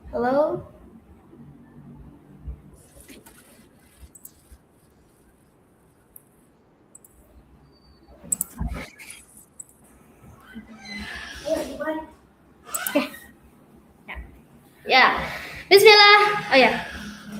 Hello? Yeah. Bismillah. Oh yeah.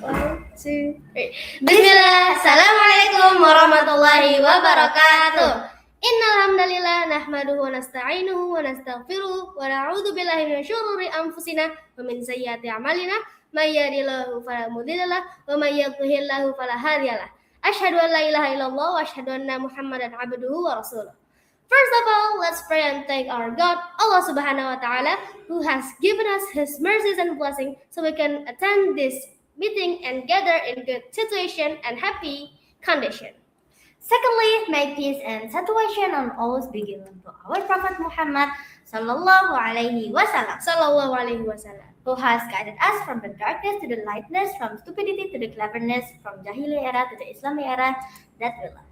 1, 2, 3. Bismillah. Assalamualaikum warahmatullahi wabarakatuh. Innal hamdalillah nahmaduhu wa nasta'inuhu wa nastaghfiruh wa na'udzu billahi min syururi anfusina wa min sayyiati a'malina may yahdihillahu fala mudhilla lahu wa may yudhlilhu fala hadiyalah. Asyhadu an la ilaha illallah wa asyhadu anna Muhammadan abduhu wa rasuluh. First of all, let's pray and thank our God, Allah Subhanahu wa Ta'ala, who has given us His mercies and blessings so we can attend this meeting and gather in good situation and happy condition. Secondly, may peace and situation on always be given to our Prophet Muhammad sallallahu alaihi wasallam, who has guided us from the darkness to the lightness, from stupidity to the cleverness, from Jahili era to the Islamic era that we love.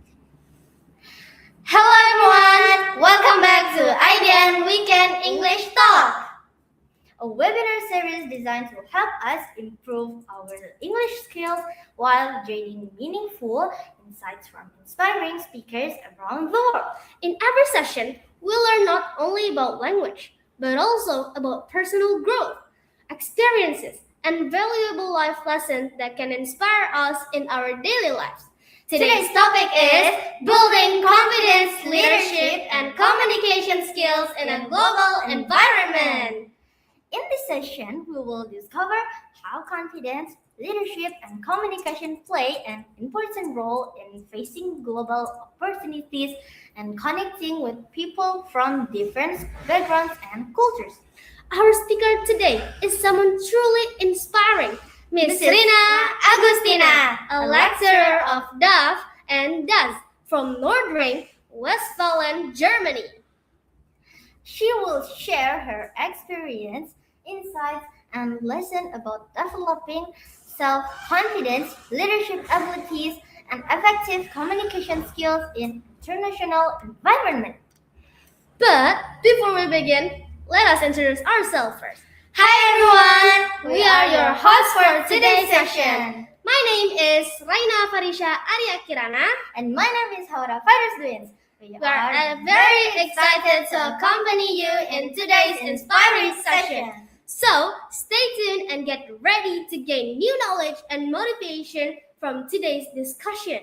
Hello everyone! Welcome back to IDN Weekend English Talk! A webinar series designed to help us improve our English skills while gaining meaningful insights from inspiring speakers around the world. In every session, we learn not only about language, but also about personal growth, experiences, and valuable life lessons that can inspire us in our daily lives. Today's topic is building confidence, leadership, and communication skills in a global environment. In this session, we will discover how confidence, leadership, and communication play an important role in facing global opportunities and connecting with people from different backgrounds and cultures. Our speaker today is someone truly inspiring, Miss Rina Agustina, a lecturer of DAF and DAS from Nordrhein-Westfalen, Germany. She will share her experience, insights, and lessons about developing self-confidence, leadership abilities, and effective communication skills in international environment. But before we begin, let us introduce ourselves first. Hi everyone! We are your hosts for today's session. My name is Raina Farisha Arya Kirana. And my name is Haura Faris Duins. We are very excited to accompany you in today's inspiring session. So, stay tuned and get ready to gain new knowledge and motivation from today's discussion.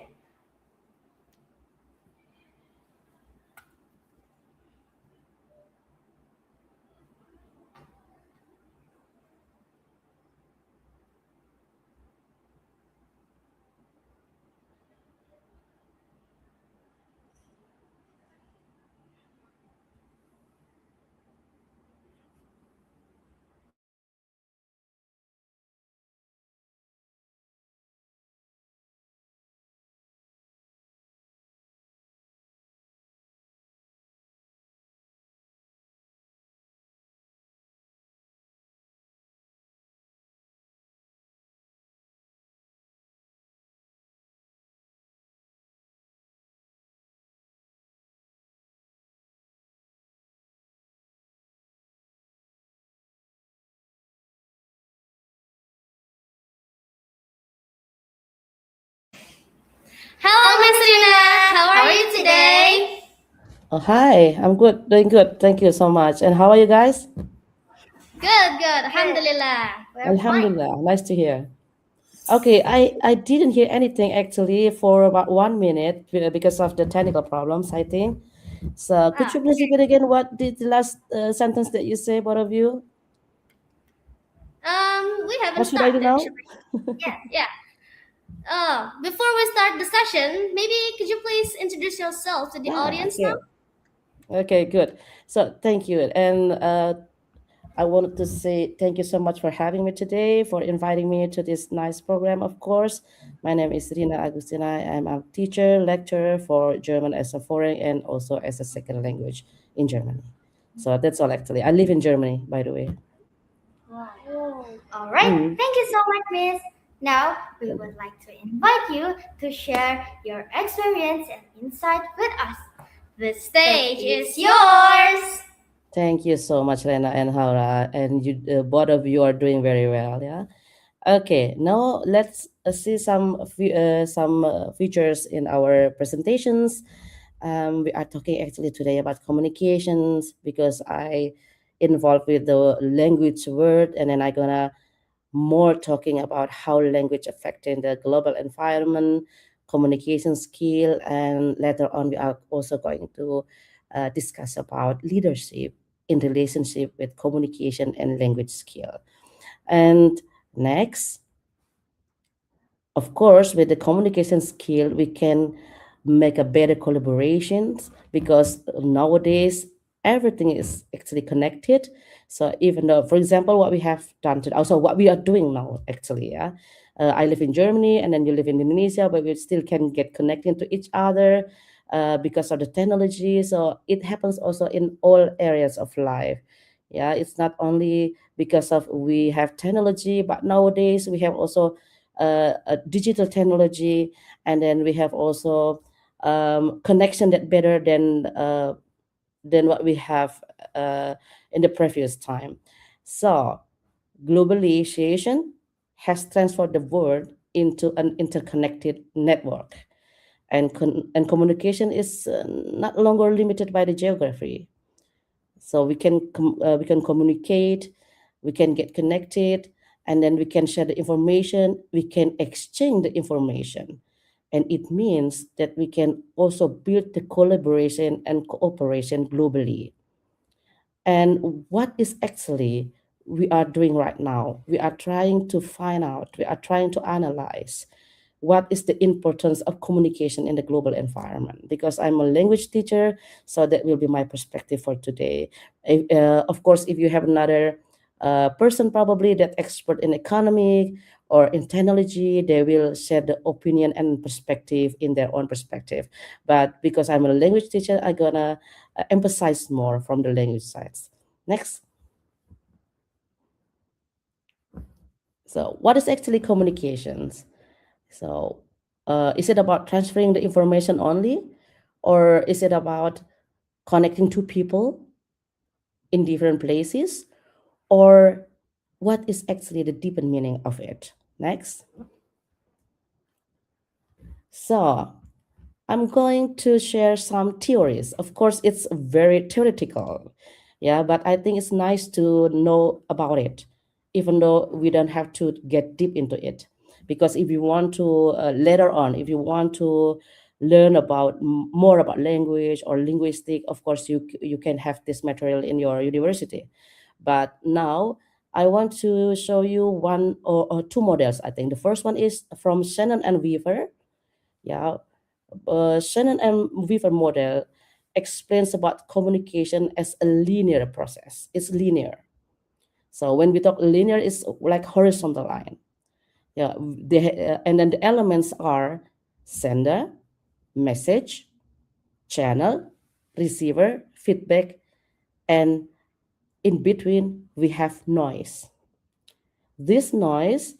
Hello, Miss Rina. How are you today? Oh, hi, I'm good, doing good. Thank you so much. And how are you guys? Good. Alhamdulillah. Alhamdulillah, nice to hear. Okay, I didn't hear anything actually for about 1 minute because of the technical problems, I think. So could you please repeat again what the last sentence that you say, both of you? We haven't What should I do started. now? Yeah. Before we start the session, maybe could you please introduce yourself to the audience okay. now? Okay, good. So thank you. And I wanted to say thank you so much for having me today, for inviting me to this nice program, of course. My name is Rina Agustina. I'm a teacher, lecturer for German as a foreign and also as a second language in Germany. So that's all actually. I live in Germany, by the way. Wow. All right. Thank you so much, Miss. Now, we would like to invite you to share your experience and insight with us. The stage is yours. Thank you so much, Rena and Haura, and you both of you are doing very well. Yeah. Okay. Now let's see some features in our presentations. We are talking actually today about communications because I involved with the language word, and then I gonna more talking about how language affecting the global environment, communication skill, and later on we are also going to discuss about leadership in relationship with communication and language skill. And next, of course, with the communication skill, we can make a better collaborations because nowadays everything is actually connected. So even though, for example, what we have done today, also what we are doing now, actually, yeah. I live in Germany and then you live in Indonesia, but we still can get connected to each other because of the technology. So it happens also in all areas of life. Yeah, it's not only because of we have technology, but nowadays we have also a digital technology, and then we have also connection that better than what we have uh, in the previous time. So globalization has transformed the world into an interconnected network, and communication is not longer limited by the geography. So we can communicate, we can get connected, and then we can share the information, we can exchange the information, and it means that we can also build the collaboration and cooperation globally. And what is actually we are doing right now, we are trying to find out, we are trying to analyze what is the importance of communication in the global environment, because I'm a language teacher, so that will be my perspective for today. Of course, if you have another person probably that expert in economic or in technology, they will share the opinion and perspective in their own perspective. But because I'm a language teacher, I'm gonna emphasize more from the language sides. Next. So what is actually communications? So, is it about transferring the information only, or is it about connecting two people in different places, or what is actually the deeper meaning of it? Next. So, I'm going to share some theories. Of course, it's very theoretical. Yeah, but I think it's nice to know about it, even though we don't have to get deep into it. Because if you want to later on, if you want to learn about more about language or linguistic, of course you can have this material in your university. But now I want to show you one or two models. I think the first one is from Shannon and Weaver. Yeah, Shannon and Weaver model explains about communication as a linear process. It's linear. So when we talk linear, it's like horizontal line. Yeah, and then the elements are sender, message, channel, receiver, feedback, and in between we have noise. This noise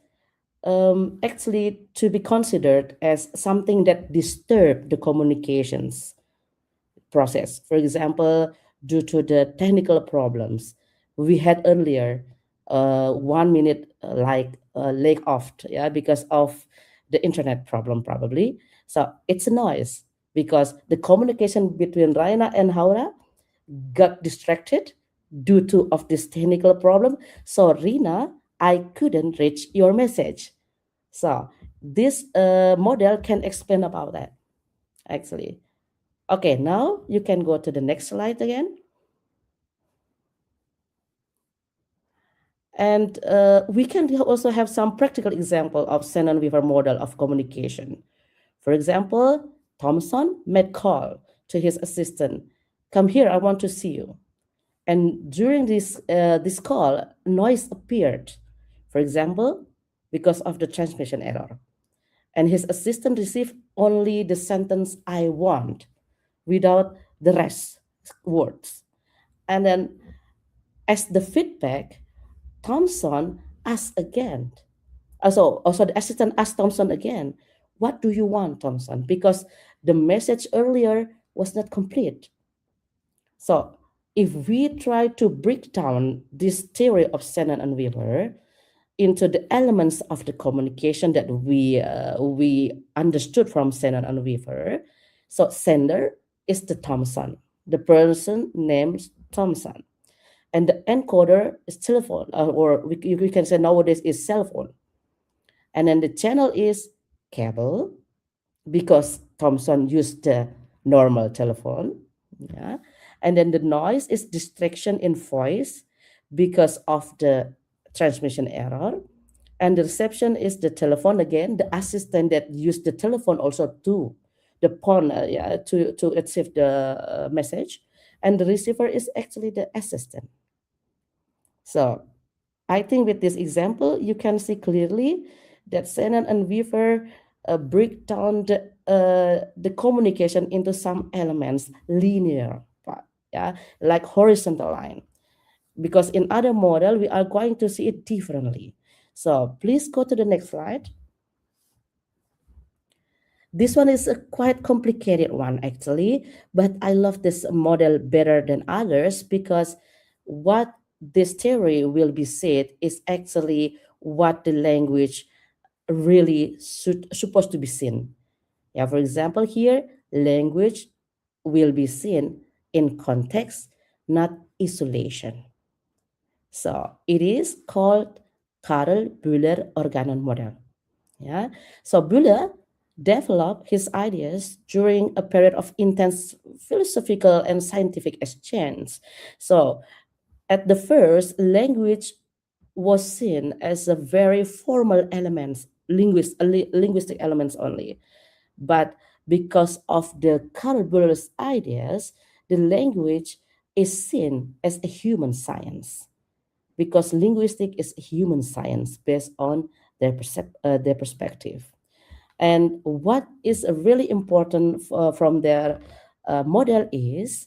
actually to be considered as something that disturb the communications process. For example, due to the technical problems we had earlier, 1 minute like leg off, yeah, because of the internet problem probably. So it's a noise because the communication between Raina and Haura got distracted due to of this technical problem. So Rina, I couldn't reach your message. So this model can explain about that actually. Okay, now you can go to the next slide again. And we can also have some practical example of Shannon Weaver model of communication. For example, Thompson made call to his assistant, "Come here, I want to see you." And during this call, noise appeared. For example, because of the transmission error. And his assistant received only the sentence "I want" without the rest words. And then as the feedback, Thompson asked again. Also the assistant asked Thompson again, "What do you want, Thompson?" Because the message earlier was not complete. So if we try to break down this theory of Shannon and Weaver into the elements of the communication that we understood from Shannon and Weaver, so sender is the Thomson, the person named Thomson, and the encoder is telephone, or we can say nowadays is cell phone, and then the channel is cable because Thomson used the normal telephone. Yeah. And then the noise is distraction in voice because of the transmission error. And the reception is the telephone again, the assistant that used the telephone also to the phone, yeah, to receive the message. And the receiver is actually the assistant. So I think with this example, you can see clearly that Shannon and Weaver break down the communication into some elements, linear part, yeah, like horizontal line. Because in other model, we are going to see it differently. So please go to the next slide. This one is a quite complicated one actually, but I love this model better than others because what this theory will be said is actually what the language really supposed to be seen. Yeah, for example, here language will be seen in context, not isolation. So it is called Karl Bühler organon model. Yeah. So Buller developed his ideas during a period of intense philosophical and scientific exchange. So at the first, language was seen as a very formal element, linguistic elements only. But because of the Karl Buller's ideas, the language is seen as a human science because linguistic is human science based on their perspective. And what is really important from their model is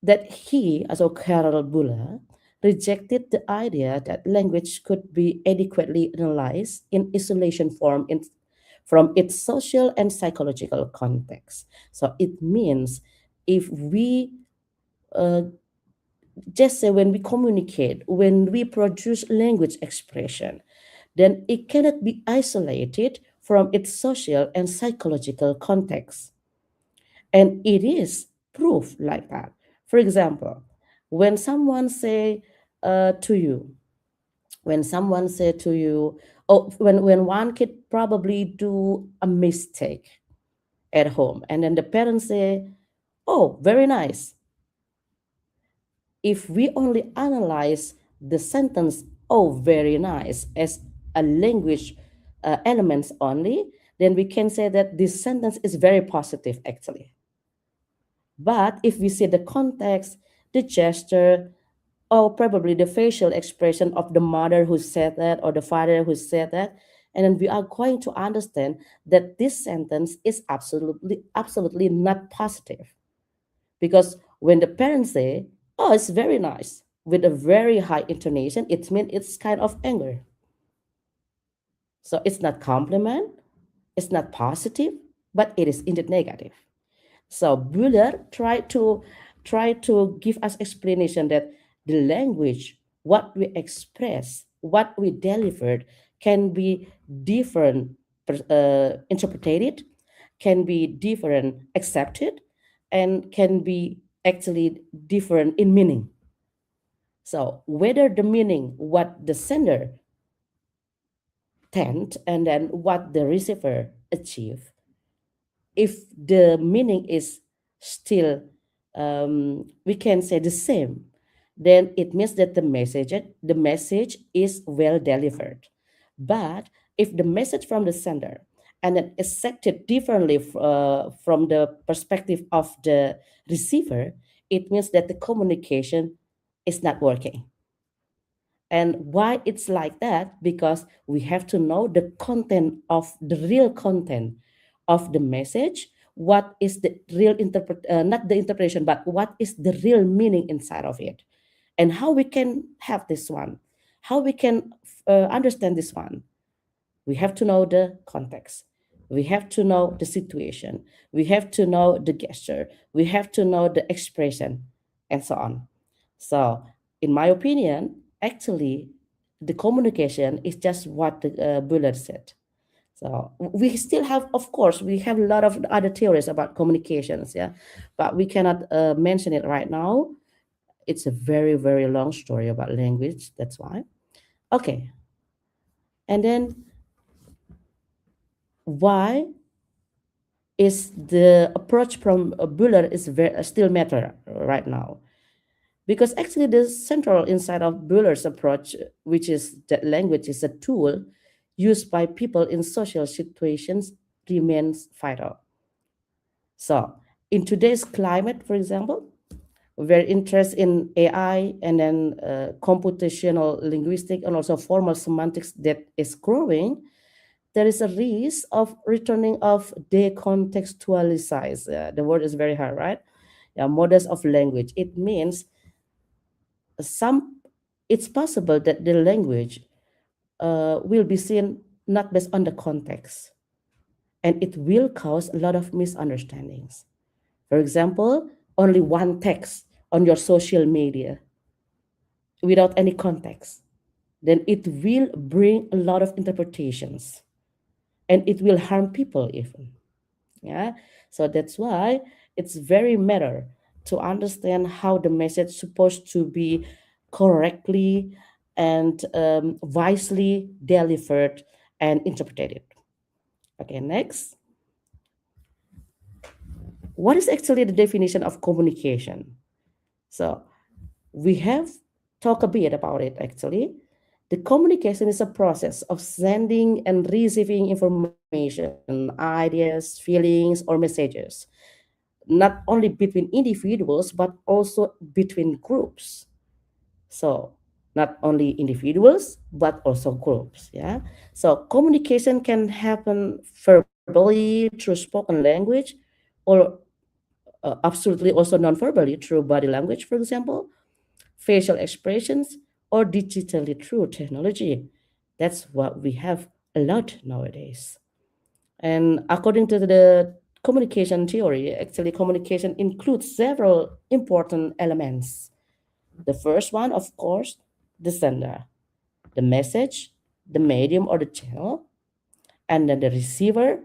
that he, also Carol Buller, rejected the idea that language could be adequately analyzed in isolation from its social and psychological context. So it means if we uh, just say when we communicate, when we produce language expression, then it cannot be isolated from its social and psychological context. And it is proof like that. For example, when someone say to you, when someone say to you, oh, when one kid probably do a mistake at home, and then the parents say, oh, very nice. If we only analyze the sentence, oh, very nice, as a language elements only, then we can say that this sentence is very positive actually. But if we see the context, the gesture, or probably the facial expression of the mother who said that or the father who said that, and then we are going to understand that this sentence is absolutely not positive. Because when the parents say, oh, it's very nice, with a very high intonation, it means it's kind of anger. So it's not compliment, it's not positive, but it is indeed negative. So Buller tried to give us explanation that the language, what we express, what we delivered, can be different interpreted, can be different accepted, and can be actually different in meaning. So whether the meaning, what the sender tend, and then what the receiver achieve, if the meaning is still we can say the same, then it means that the message is well delivered. But if the message from the sender and then accepted differently from the perspective of the receiver, it means that the communication is not working. And why it's like that? Because we have to know the content of the real content of the message. What is the real not the interpretation, but what is the real meaning inside of it, and how we can have this one, how we can understand this one. We have to know the context. We have to know the situation. We have to know the gesture. We have to know the expression, and so on. So, in my opinion, actually, the communication is just what the Buller said. So we still have, of course, we have a lot of other theories about communications, yeah, but we cannot mention it right now. It's a very, very long story about language. That's why. Okay, and then why is the approach from Buller is still matter right now? Because actually, the central inside of Buller's approach, which is that language is a tool used by people in social situations, remains vital. So, in today's climate, for example, where interest in AI and then computational linguistic and also formal semantics that is growing, there is a risk of returning of decontextualize. The word is very hard, right? Yeah, models of language. It means some. It's possible that the language will be seen not based on the context, and it will cause a lot of misunderstandings. For example, only one text on your social media without any context, then it will bring a lot of interpretations and it will harm people even. Yeah. So that's why it's very matter to understand how the message supposed to be correctly and wisely delivered and interpreted. Okay, next. What is actually the definition of communication? So we have talked a bit about it actually. The communication is a process of sending and receiving information, ideas, feelings, or messages, not only between individuals, but also between groups. So, not only individuals, but also groups. Yeah. So, communication can happen verbally through spoken language or absolutely also non-verbally through body language, for example, facial expressions, or digitally through technology. That's what we have a lot nowadays. And according to the communication theory, actually, communication includes several important elements. The first one, of course, the sender, the message, the medium or the channel, and then the receiver,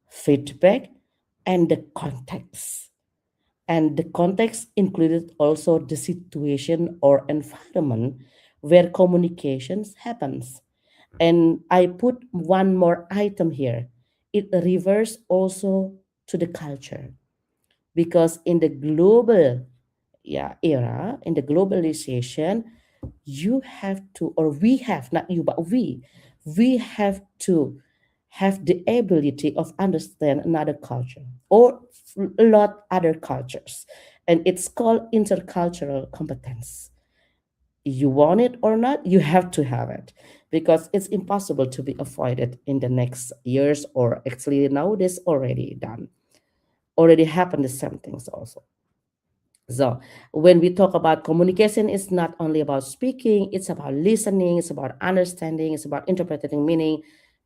feedback, and the context. And the context included also the situation or environment where communications happens. And I put one more item here. It refers also to the culture because in the global, yeah, era, in the globalization, you have to, or we have, not you, but we have to have the ability of understand another culture or a lot other cultures, and it's called intercultural competence. You want it or not, you have to have it because it's impossible to be avoided in the next years, or actually nowadays already done, already happened the same things also. So when we talk about communication, it's not only about speaking, it's about listening, it's about understanding, it's about interpreting meaning,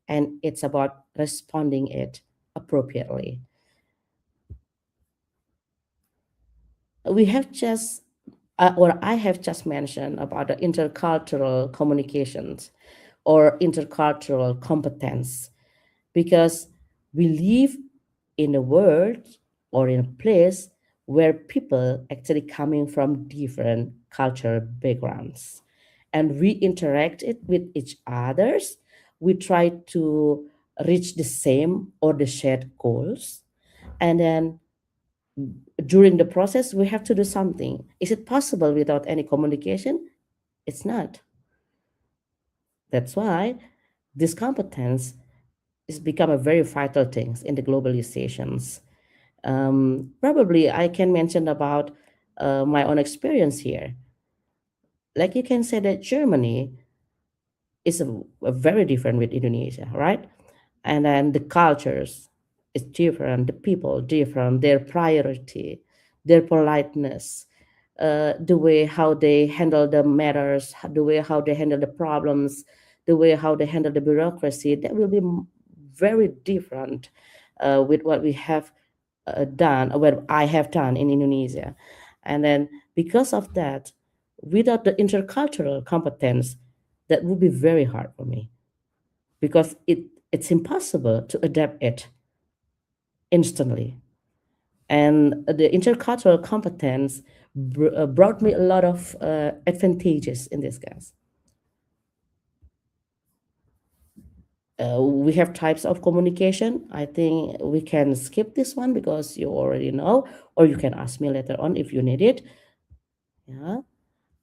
and it's about responding it appropriately. We have just or I have just mentioned about the intercultural communications or intercultural competence because we live in a world or in a place where people actually coming from different cultural backgrounds and we interact it with each others. We try to reach the same or the shared goals, and then during the process we have to do something. Is it possible without any communication? It's not. That's why this competence is become a very vital thing in the globalizations. Probably I can mention about my own experience here. Like you can say that Germany is a very different with Indonesia, right? And then the cultures is different, the people different, their priority, their politeness, the way how they handle the matters, the way how they handle the problems, the way how they handle the bureaucracy, that will be very different with what we have done, or what I have done in Indonesia. And then because of that, without the intercultural competence, that would be very hard for me because it's impossible to adapt it instantly. And the intercultural competence brought me a lot of advantages in this case. We have types of communication. I think we can skip this one because you already know, or you can ask me later on if you need it. Yeah.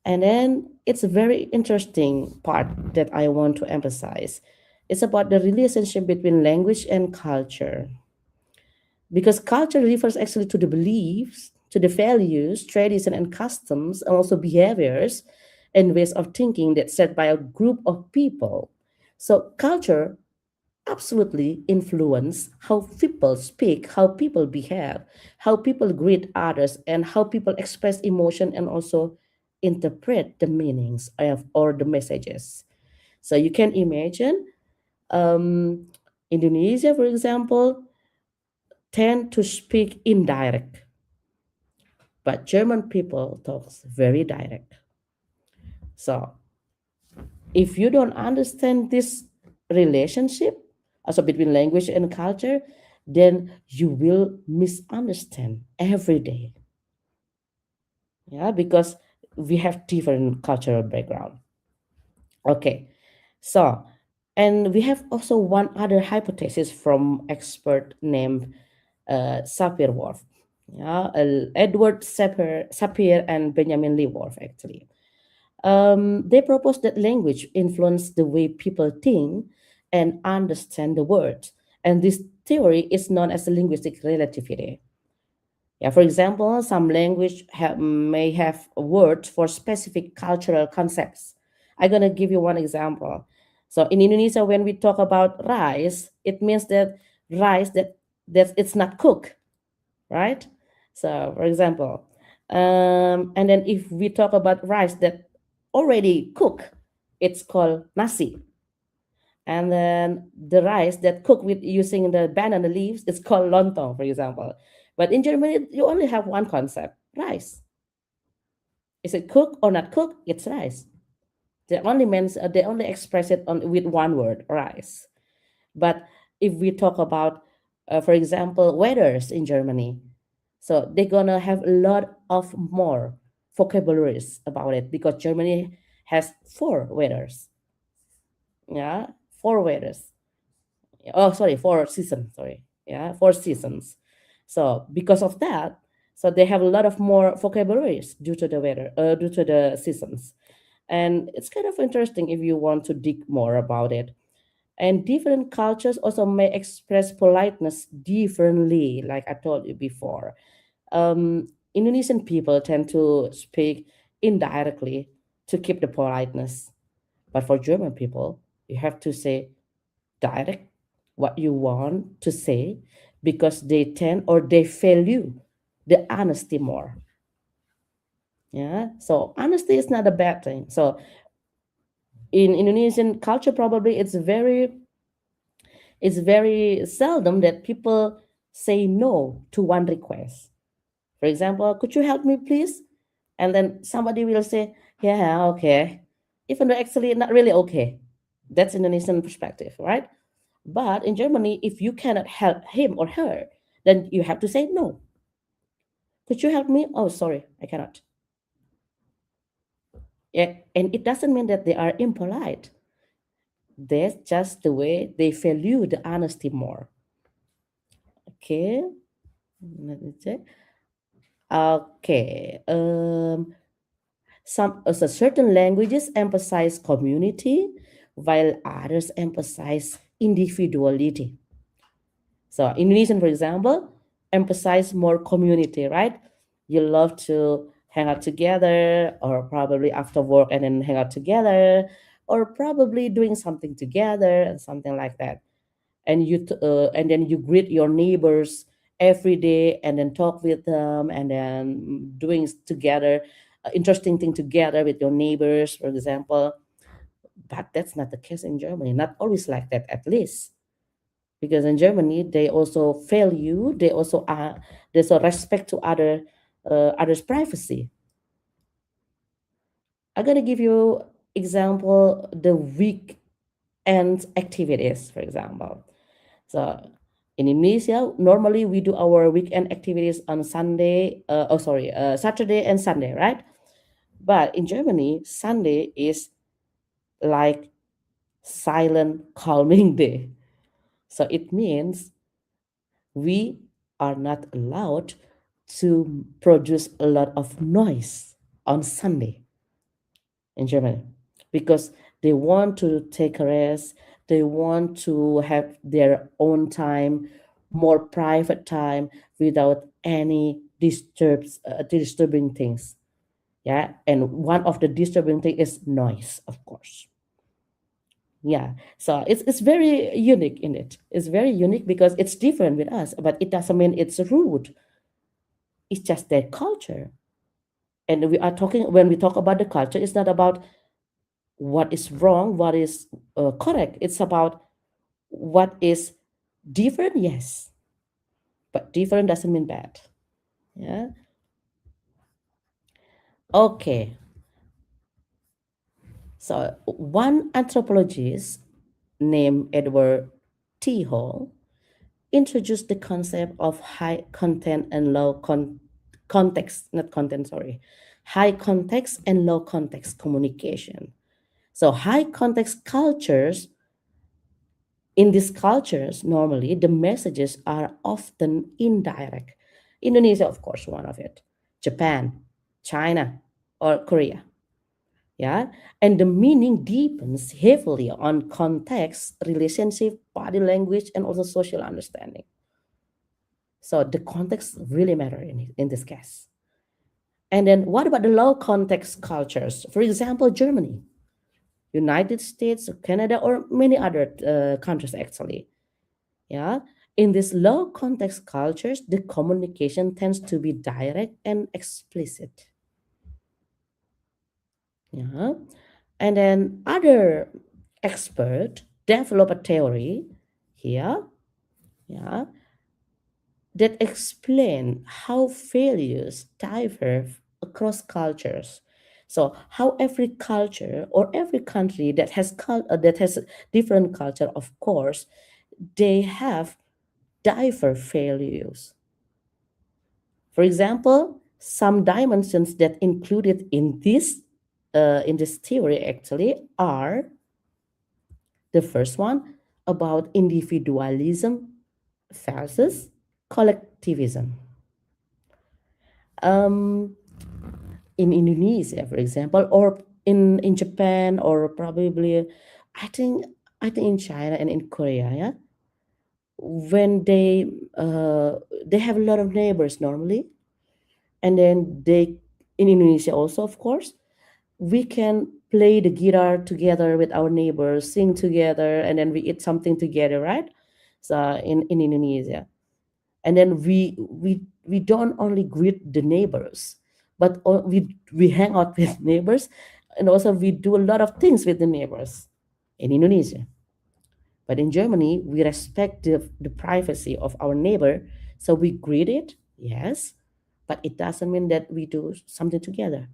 And then it's a very interesting part that I want to emphasize. It's about the relationship between language and culture. Because culture refers actually to the beliefs, to the values, tradition, and customs, and also behaviors and ways of thinking that's set by a group of people. So culture absolutely influence how people speak, how people behave, how people greet others, and how people express emotion and also interpret the meanings of or the messages. So you can imagine um, Indonesia, for example, tend to speak indirect, but German people talks very direct. So if you don't understand this relationship, also between language and culture, then you will misunderstand every day. Yeah, because we have different cultural background. Okay, so and we have also one other hypothesis from expert named Sapir-Whorf. Yeah, Edward Sapir and Benjamin Lee Whorf actually. They propose that language influences the way people think and understand the world. And this theory is known as linguistic relativity. Yeah, for example, some language may have words for specific cultural concepts. I'm gonna give you one example. So in Indonesia, when we talk about rice, it means that rice that it's not cooked, right? So, for example, and then if we talk about rice that already cooked, it's called nasi. And then the rice that cooked with using the banana leaves, it's called lontong, for example. But in Germany, you only have one concept: rice. Is it cooked or not cooked? It's rice. They only express it on with one word, rice. But if we talk about, for example, weathers in Germany, so they're gonna have a lot of more vocabularies about it because Germany has four weathers. Yeah, four weathers. Oh, sorry, four seasons. Sorry, yeah, four seasons. So because of that, so they have a lot of more vocabularies due to the weather, due to the seasons, and it's kind of interesting if you want to dig more about it. And different cultures also may express politeness differently, like I told you before. Indonesian people tend to speak indirectly to keep the politeness. But for German people, you have to say direct what you want to say because they tend or they value the honesty more. Yeah. So honesty is not a bad thing. So in Indonesian culture, probably it's very seldom that people say no to one request. For example, could you help me, please? And then somebody will say, yeah, okay. Even though actually not really okay. That's Indonesian perspective, right? But in Germany, if you cannot help him or her, then you have to say no. Could you help me? Oh, sorry, I cannot. Yeah, and it doesn't mean that they are impolite. That's just the way they value the honesty more. Okay, let me check. Okay, so certain languages emphasize community, while others emphasize individuality. So Indonesian, for example, emphasize more community, right? You love to hang out together, or probably after work and then hang out together, or probably doing something together and something like that. And then you greet your neighbors every day, and then talk with them, and then doing together interesting thing together with your neighbors, for example. But that's not the case in Germany. Not always like that, at least because in Germany they also value, there's a respect to others' privacy. I'm gonna give you example the weekend activities, for example. So in Indonesia, normally we do our weekend activities on Saturday and Sunday, right? But in Germany, Sunday is like silent calming day. So it means we are not allowed to produce a lot of noise on Sunday in Germany because they want to take a rest, they want to have their own time, more private time without any disturbing things. Yeah, and one of the disturbing thing is noise, of course. Yeah, so it's very unique in it. It's very unique because it's different with us, but it doesn't mean it's rude. It's just their culture. And we are talking when we talk about the culture, it's not about what is wrong, what is correct. It's about what is different, yes, but different doesn't mean bad. Yeah. Okay. So one anthropologist named Edward T. Hall introduced the concept of high content and context, not content, sorry, high context and low context communication. So high context cultures, in these cultures, normally the messages are often indirect. Indonesia, of course, one of it. Japan, China, or Korea. Yeah. And the meaning deepens heavily on context, relationship, body language, and also social understanding. So the context really matter in this case. And then what about the low context cultures? For example, Germany, United States, Canada, or many other countries actually. Yeah. In these low context cultures, the communication tends to be direct and explicit. Yeah. And then other expert develop a theory here, yeah, that explain how values differ across cultures. So how every culture or every country that has a different culture, of course, they have diverse values. For example, some dimensions that included in this theory actually are the first one about individualism versus collectivism. Um, in Indonesia, for example, or in Japan, or probably, I think I think in China and in Korea, yeah, when they have a lot of neighbors normally, and then they in Indonesia also, of course, we can play the guitar together with our neighbors, sing together, and then we eat something together, right? So in Indonesia, and then we don't only greet the neighbors, but we hang out with neighbors, and also we do a lot of things with the neighbors in Indonesia. But in Germany, we respect the privacy of our neighbor, so we greet it, yes, but it doesn't mean that we do something together.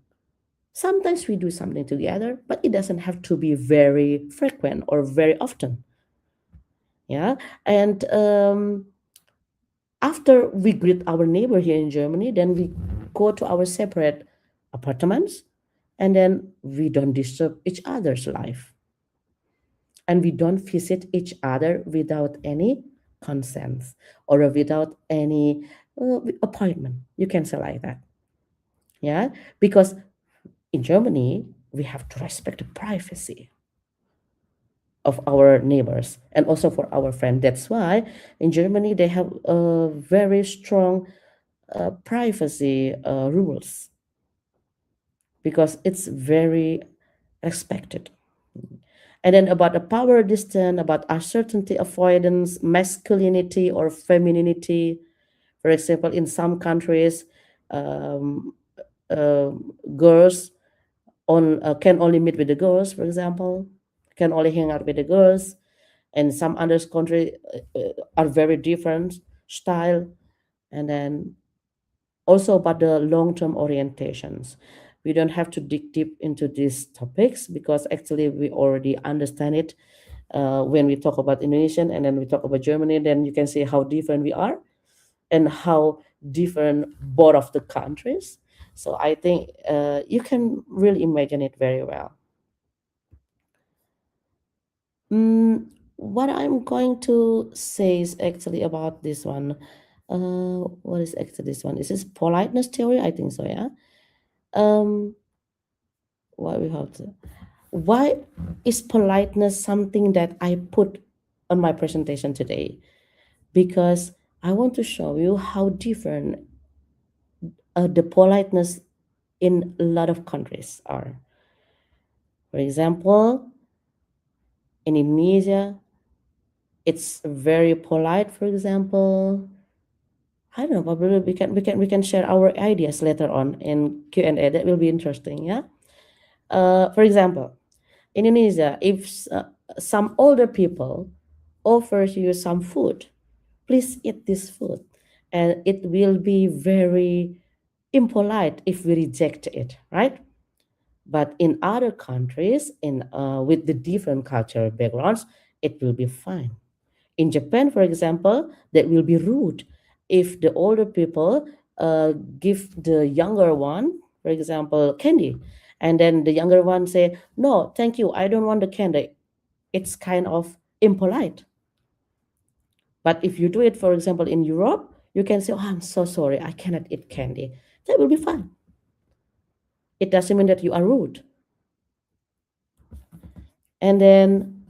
Sometimes we do something together, but it doesn't have to be very frequent or very often. Yeah, and after we greet our neighbor here in Germany, then we go to our separate apartments, and then we don't disturb each other's life, and we don't visit each other without any consent or without any appointment. You can say like that. Yeah, because in Germany we have to respect the privacy of our neighbors and also for our friend. That's why in Germany they have a very strong privacy rules because it's very respected. And then about the power distance, about uncertainty avoidance, masculinity or femininity. For example, in some countries, um, girls can only meet with the girls, for example, can only hang out with the girls. And some other countries are very different style. And then also about the long-term orientations. we don't have to dig deep into these topics because actually we already understand it when we talk about Indonesian and then we talk about Germany. Then you can see how different we are and how different both of the countries. So I think you can really imagine it very well. What I'm going to say is actually about this one. What is actually this one? Is this politeness theory? I think so. Yeah. Um, what we have to. Why is politeness something that I put on my presentation today? Because I want to show you how different the politeness in a lot of countries are. For example, in Indonesia, it's very polite. For example, I don't know. Probably we can share our ideas later on in Q&A. That will be interesting. Yeah. For example, in Indonesia, if some older people offers you some food, please eat this food, and it will be very impolite if we reject it, right? But in other countries, in with the different cultural backgrounds, it will be fine. In Japan, for example, that will be rude if the older people give the younger one, for example, candy, and then the younger one say, "No, thank you, I don't want the candy." It's kind of impolite. But if you do it, for example, in Europe, you can say, "Oh, I'm so sorry, I cannot eat candy." That will be fine. It doesn't mean that you are rude. And then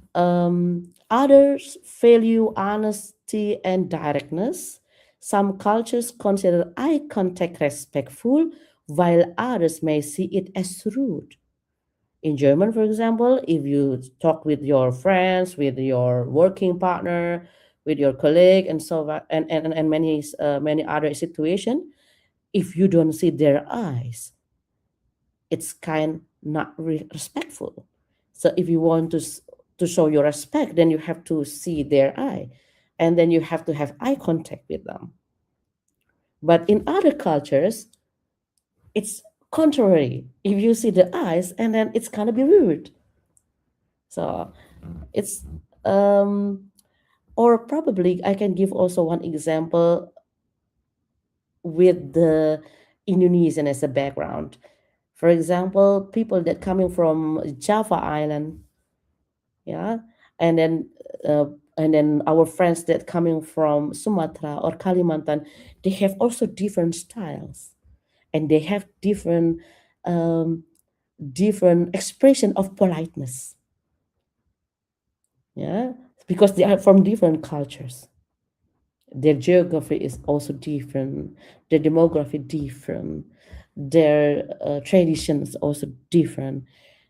others value honesty and directness. Some cultures consider eye contact respectful, while others may see it as rude. In German, for example, if you talk with your friends, with your working partner, with your colleague, and so on, and many other situations, if you don't see their eyes, it's kind not respectful. So if you want to show your respect, then you have to see their eye, and then you have to have eye contact with them. But in other cultures, it's contrary. If you see the eyes, and then it's gonna be rude. So it's or probably I can give also one example with the Indonesian as a background. For example, people that coming from Java Island, yeah, and then uh, and then our friends that coming from Sumatra or Kalimantan, they have also different styles, and they have um, different expression of politeness, yeah, because they are from different cultures. Their geography is also different, their demography different, their traditions also different.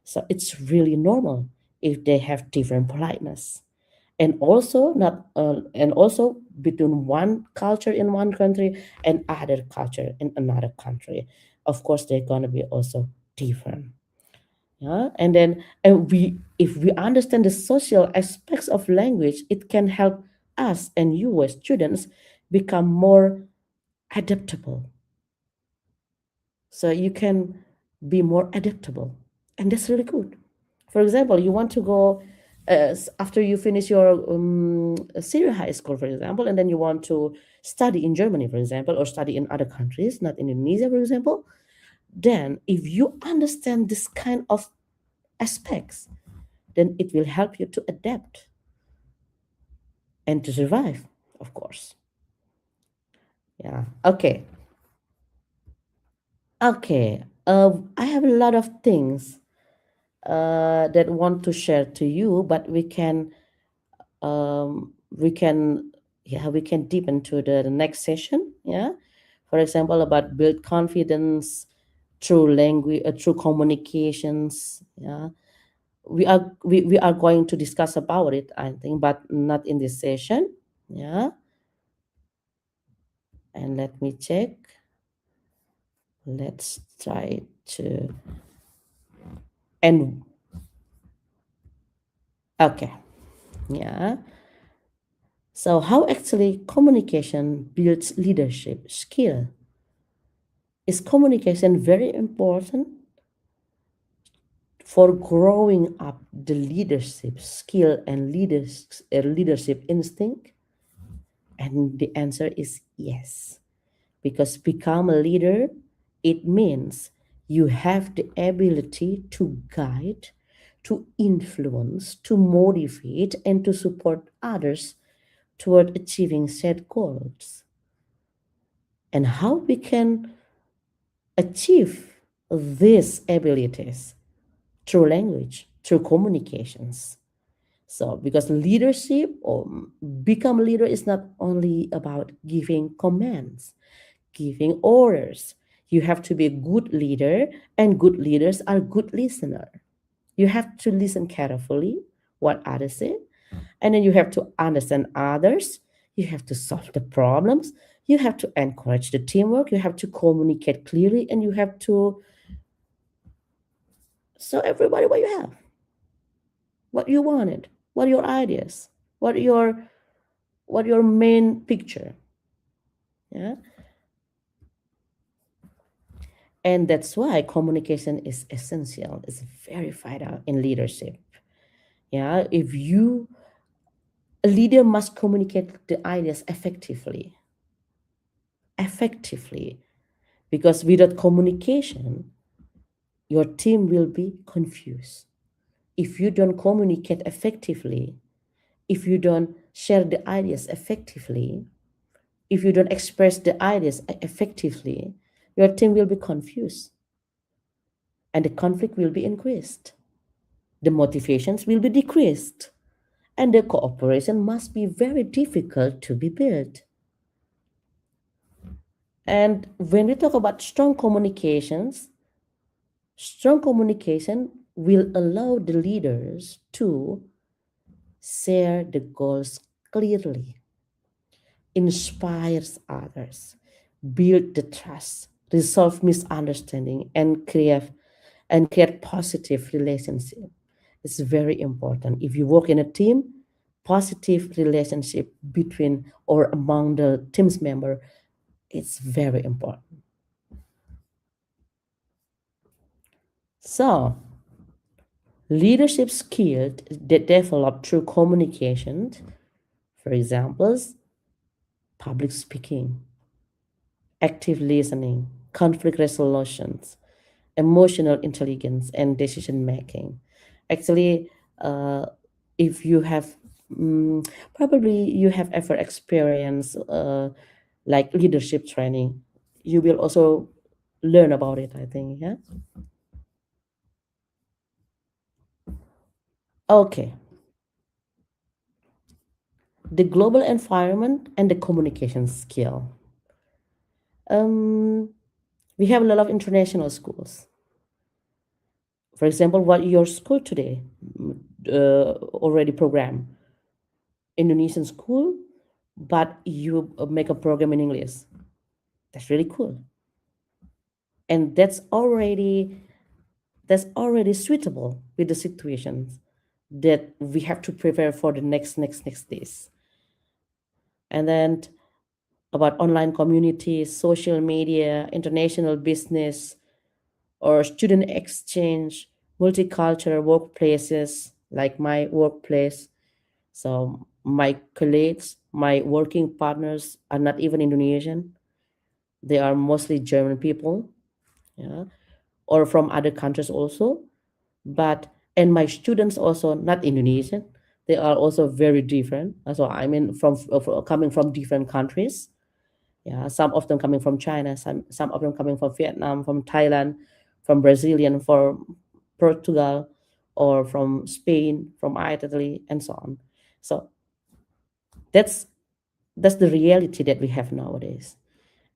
So it's really normal if they have different politeness. And also not and also between one culture in one country and other culture in another country, of course they're going to be also different. Yeah, and then and we if we understand the social aspects of language, it can help us and you as students become more adaptable. So you can be more adaptable, and that's really good. For example, you want to go after you finish your senior high school, for example, and then you want to study in Germany, for example, or study in other countries, not in Indonesia, for example. Then, if you understand this kind of aspects, then it will help you to adapt and to survive, of course. Yeah. Okay. Okay. I have a lot of things that want to share to you, but we can yeah we can deep into the next session. Yeah. For example, about build confidence through language, through communications. Yeah. We are going to discuss about it, I think, but not in this session. Yeah. And let me check. Let's try to and okay. Yeah. So how actually communication builds leadership skill? Is communication very important? for growing up the leadership skill and leadership instinct? And the answer is yes. Because become a leader, it means you have the ability to guide, to influence, to motivate, and to support others toward achieving set goals. And how we can achieve these abilities? Through language, through communications. So, because leadership or become a leader is not only about giving commands, giving orders. You have to be a good leader, and good leaders are good listener. You have to listen carefully what others say, and then you have to understand others. You have to solve the problems. You have to encourage the teamwork. You have to communicate clearly, and you have to show everybody what you have, what you wanted, what are your ideas, what your main picture. Yeah. And that's why communication is essential. It's very vital in leadership. Yeah. If you A leader must communicate the ideas effectively, because without communication, your team will be confused. If you don't communicate effectively, if you don't share the ideas effectively, if you don't express the ideas effectively, your team will be confused and the conflict will be increased. The motivations will be decreased and the cooperation must be very difficult to be built. And when we talk about strong communication will allow the leaders to share the goals clearly, inspires others, build the trust, resolve misunderstanding, and create positive relationship. It's very important. If you work in a team, positive relationship between or among the team's member, it's very important. So, leadership skills that develop through communication, for example, public speaking, active listening, conflict resolutions, emotional intelligence, and decision making. Actually, uh, if you have probably you have ever experienced like leadership training, you will also learn about it, I think. Yeah. Okay. The global environment and the communication skill. Um, we have a lot of international schools. For example, what your school today already program Indonesian school, but you make a program in English. That's really cool, and that's already suitable with the situations that we have to prepare for the next days. And then about online communities, social media, international business, or student exchange, multicultural workplaces like my workplace. So my colleagues, my working partners are not even Indonesian. They are mostly German people, yeah, or from other countries also. But and my students also not Indonesian. They are also very different. So I mean, coming from different countries. Yeah, some of them coming from China, some of them coming from Vietnam, from Thailand, from Brazilian, from Portugal, or from Spain, from Italy, and so on. So that's that's the reality that we have nowadays,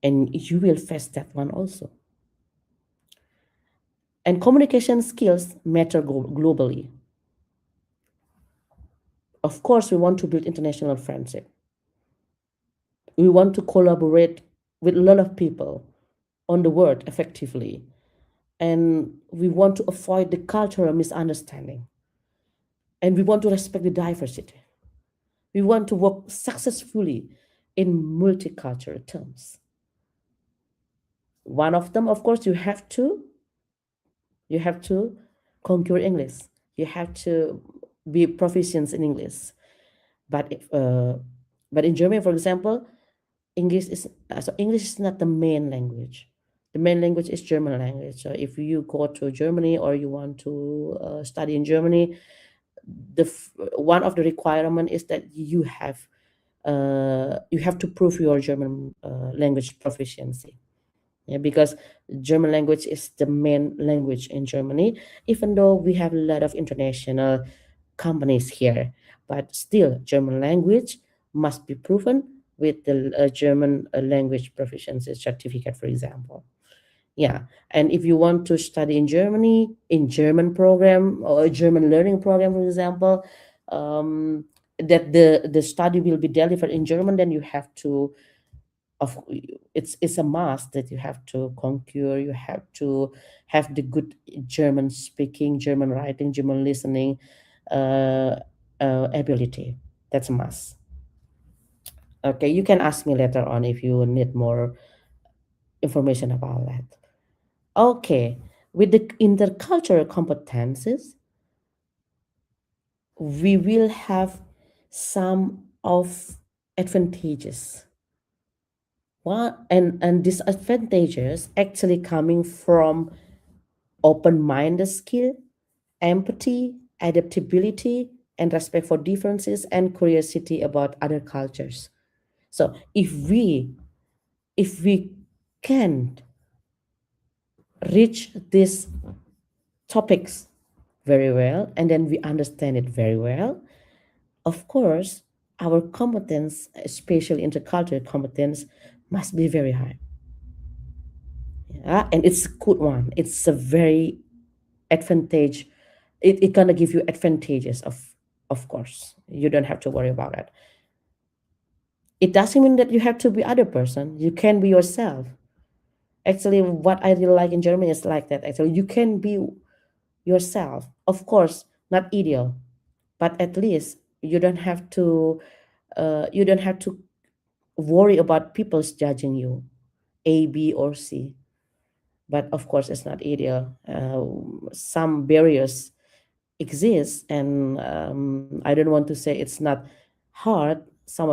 and you will face that one also. And communication skills matter globally. Of course, we want to build international friendship. We want to collaborate with a lot of people on the world effectively, and we want to avoid the cultural misunderstanding, and we want to respect the diversity. We want to work successfully in multicultural terms. One of them, of course, you have to conquer English. You have to be proficient in English. But if, but in Germany, for example, English is not the main language. The main language is German language. So if you go to Germany or you want to study in Germany, one of the requirement is that you have to prove your German language proficiency. Yeah, because German language is the main language in Germany, even though we have a lot of international companies here, but still German language must be proven with the German language proficiency certificate, for example. Yeah, and if you want to study in Germany in German program or a German learning program, for example, that the study will be delivered in German, then you have to of it's a must that you have to conquer. You have to have the good German speaking, German writing, German listening uh, ability. That's a must. Okay, you can ask me later on if you need more information about that. Okay, with the intercultural competences, we will have some of advantages. One and disadvantages actually coming from open-minded skill, empathy, adaptability, and respect for differences and curiosity about other cultures. So if we can reach these topics very well and then we understand it very well, of course our competence, especially intercultural competence, must be very high. Yeah, and it's a good one. It's a very advantage. It gonna give you advantages, of course. You don't have to worry about it. It doesn't mean that you have to be other person. You can be yourself. Actually, what I really like in Germany is like that. Actually, you can be yourself. Of course, not ideal, but at least you don't have to worry about people's judging you, A, B, or C. But of course, it's not ideal. Some barriers exists, and I don't want to say it's not hard. Some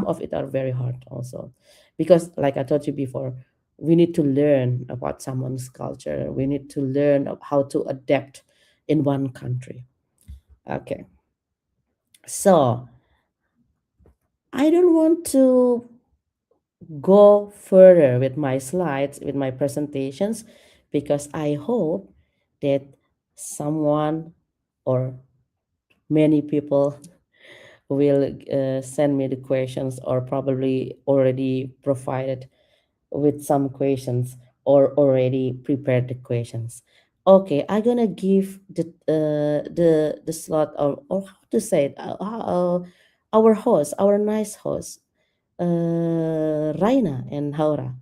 of it are very hard also, because like I told you before, we need to learn about someone's culture. We need to learn how to adapt in one country. Okay, so I don't want to go further with my slides, with my presentations, because I hope that someone or many people will send me the questions or probably already provided with some questions or already prepared the questions. Okay, I'm gonna give the slot, or how to say it, our host, our nice host, Raina and Haura.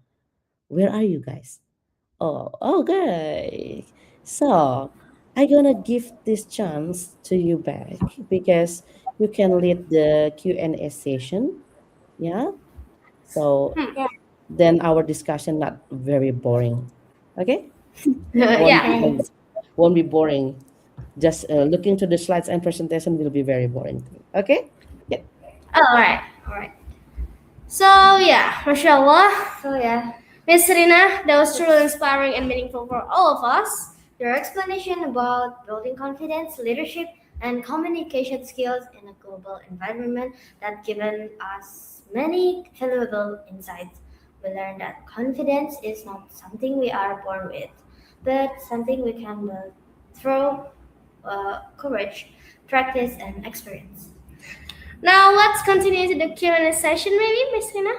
Where are you guys? Oh, good. So I'm gonna give this chance to you back because you can lead the Q&A session. Yeah. So then our discussion not very boring. Okay. Won't Yeah. Okay. won't be boring. Just looking to the slides and presentation will be very boring to me. Okay. Yeah. Oh, all right. All right. So yeah, mashallah. So yeah, Miss Rina, that was truly inspiring and meaningful for all of us. your explanation about building confidence, leadership, and communication skills in a global environment that given us many valuable insights. We learned that confidence is not something we are born with, but something we can build through courage, practice, and experience. Now let's continue to the Q&A session, maybe, Miss Rina.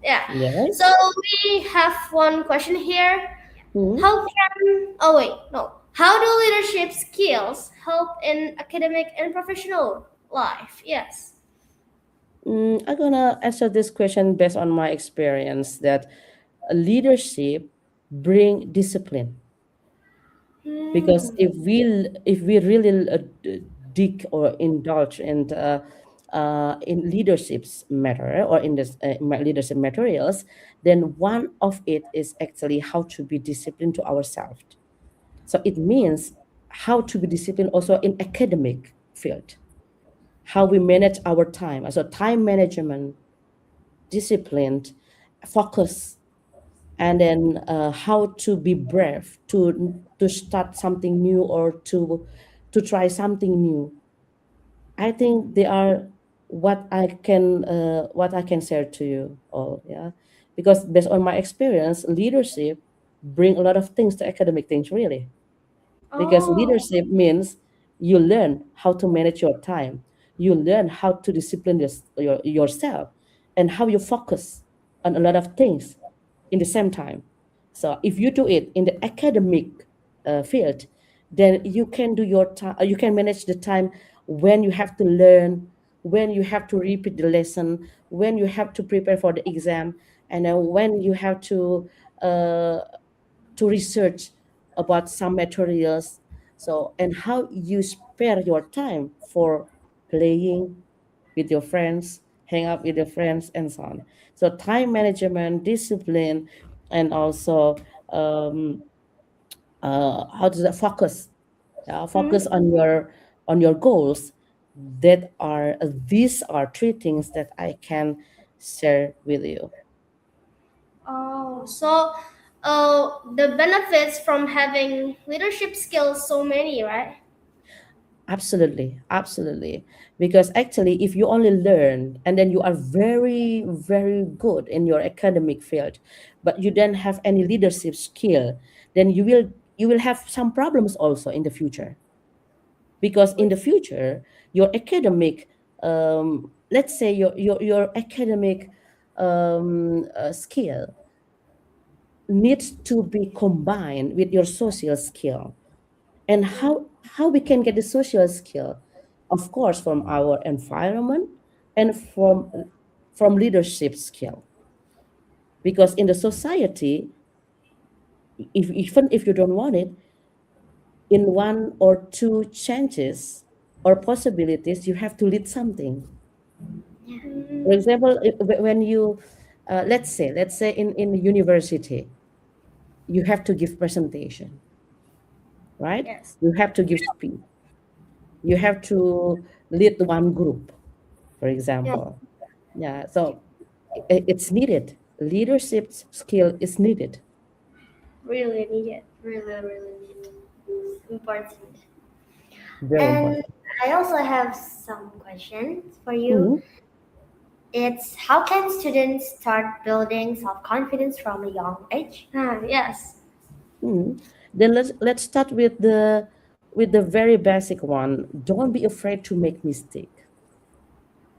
Yeah. So Yes. we have one question here. Hmm. How can? Oh wait, no. How do leadership skills help in academic and professional life? Yes. I'm gonna answer this question based on my experience that leadership bring discipline, because Hmm. if we really dig or indulge in leadership's matter or in this leadership materials, then one of it is actually how to be disciplined to ourselves. So it means how to be disciplined also in academic field, how we manage our time, so time management, disciplined, focus, and then how to be brave to start something new or to try something new. I think they are what I can share to you all. Yeah, because based on my experience, leadership bring a lot of things to academic things really. Because Oh, leadership means you learn how to manage your time, you learn how to discipline yourself, and how you focus on a lot of things in the same time. So if you do it in the academic field, then you can do your time, you can manage the time when you have to learn, when you have to repeat the lesson, when you have to prepare for the exam, and then when you have uh, to research about some materials. So, and how you spare your time for playing with your friends, hang out with your friends, and so on. So time management, discipline, and also how does that focus, focus on your goals. That are these are three things that I can share with you. oh, so the benefits from having leadership skills so many, right? Absolutely, absolutely. Because actually, if you only learn and then you are very, very good in your academic field, but you don't have any leadership skill, then you will have some problems also in the future. Because in the future, your academic, let's say your academic skill needs to be combined with your social skill. And how we can get the social skill, of course, from our environment and from leadership skill. Because in the society, if even if you don't want it, in one or two chances or possibilities, you have to lead something. For Mm, example, when you let's say in university, you have to give presentation, right? yes. You have to give speech, you have to lead one group, for Yeah, example. Yeah, so it's needed. Leadership skill is needed. really needed. Really, really neat. Important. Very And important. I also have some questions for you. Mhm, It's how can students start building self confidence from a young age? Ah, yes. mhm. Then let's start with the very basic one. Don't be afraid to make mistake,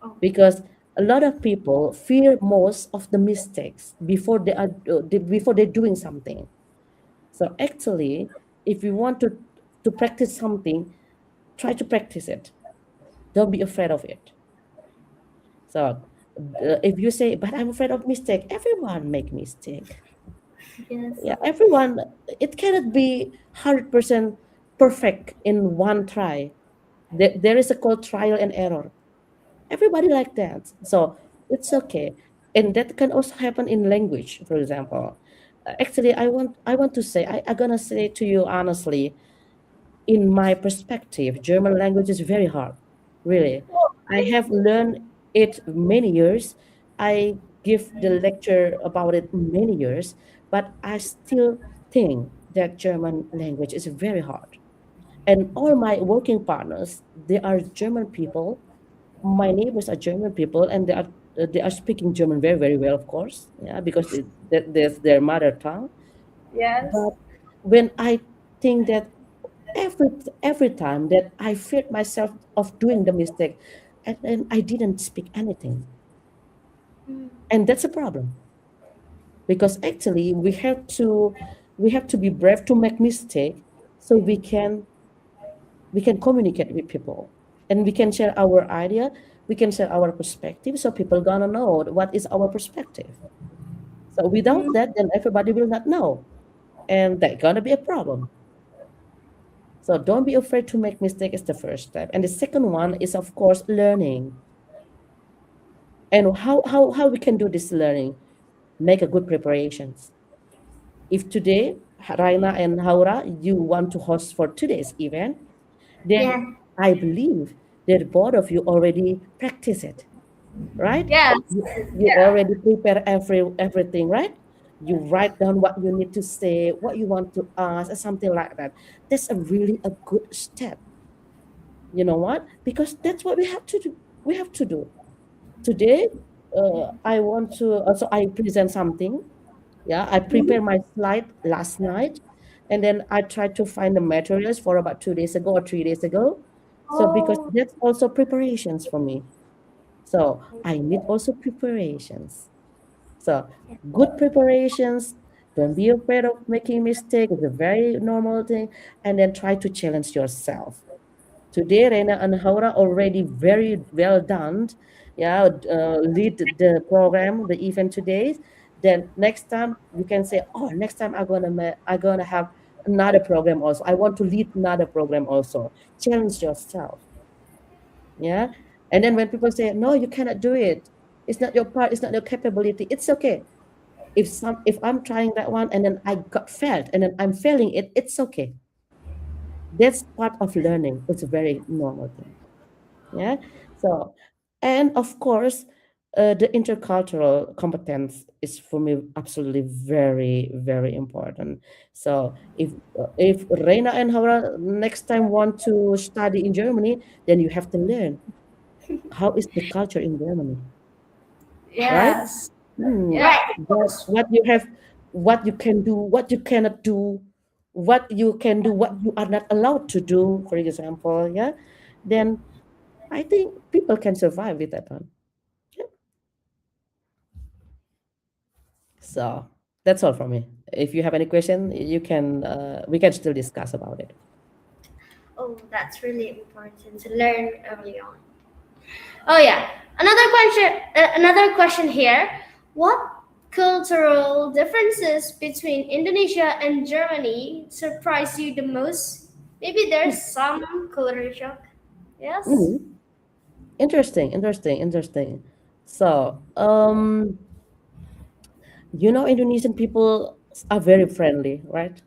Okay. because a lot of people fear most of the mistakes before before they're doing something. So actually, if you want to practice something, try to practice it. Don't be afraid of it. So if you say, but I'm afraid of mistake, everyone make mistake. Yes. Yeah, everyone, it cannot be 100% perfect in one try. There is a called trial and error. Everybody like that. So it's okay. And that can also happen in language, for example. Actually, I want to say, I'm gonna say to you honestly, in my perspective, German language is very hard. Really. I have learned it many years. I give the lecture about it many years, but I still think that German language is very hard. And all my working partners, they are German people. My neighbors are German people, and they are speaking German very, very well, of course. Yeah, because that's their mother tongue. Yes. But when I think that every time that I feared myself of doing the mistake, and then I didn't speak anything, and that's a problem, because actually we have to be brave to make mistake, so we can communicate with people, and we can share our idea, we can share our perspective, so people gonna know what is our perspective. So without Mm, that, then everybody will not know, and that's gonna be a problem. So don't be afraid to make mistake is the first step. And the second one is of course learning. And how we can do this learning? Make a good preparations. If today, Raina and Haura, you want to host for today's event, then Yeah. I believe that both of you already practice it, right? Yes. You already prepare everything, right? You write down what you need to say, what you want to ask, or something like that. That's a really a good step. You know what? Because that's what we have to do. We have to do today. I want to also I present something. Yeah, I prepare my slide last night, and then I tried to find the materials for about 2 days ago or 3 days ago. So because Oh, that's also preparations for me. So I need also preparations. So good preparations. Don't be afraid of making mistake. It's a very normal thing. And then try to challenge yourself. Today, Reina and Haura already very well done. Yeah, lead the program, the event today. Then next time you can say, oh, next time I'm gonna have another program also. I want to lead another program also. Challenge yourself. Yeah, and then when people say, no, you cannot do it. It's not your part. It's not your capability. It's okay. If I'm trying that one and then I got failed and then I'm failing it, it's okay. That's part of learning. It's a very normal thing. Yeah. So, and of course, the intercultural competence is for me absolutely very, very important. So if Reina and Hora next time want to study in Germany, then you have to learn how is the culture in Germany, right? Yes. Hmm. Yeah. right. What you have, what you can do, what you cannot do, what you can do, what you are not allowed to do, for example. Yeah. Then I think people can survive with that one. Yeah. So that's all from me. If you have any question, you can we can still discuss about it. Oh, that's really important to learn early on. Oh yeah. Another question here. What cultural differences between Indonesia and Germany surprise you the most? Maybe there's some culture shock. Yes. Mhm. Interesting, interesting, interesting. So, Indonesian people are very friendly, right?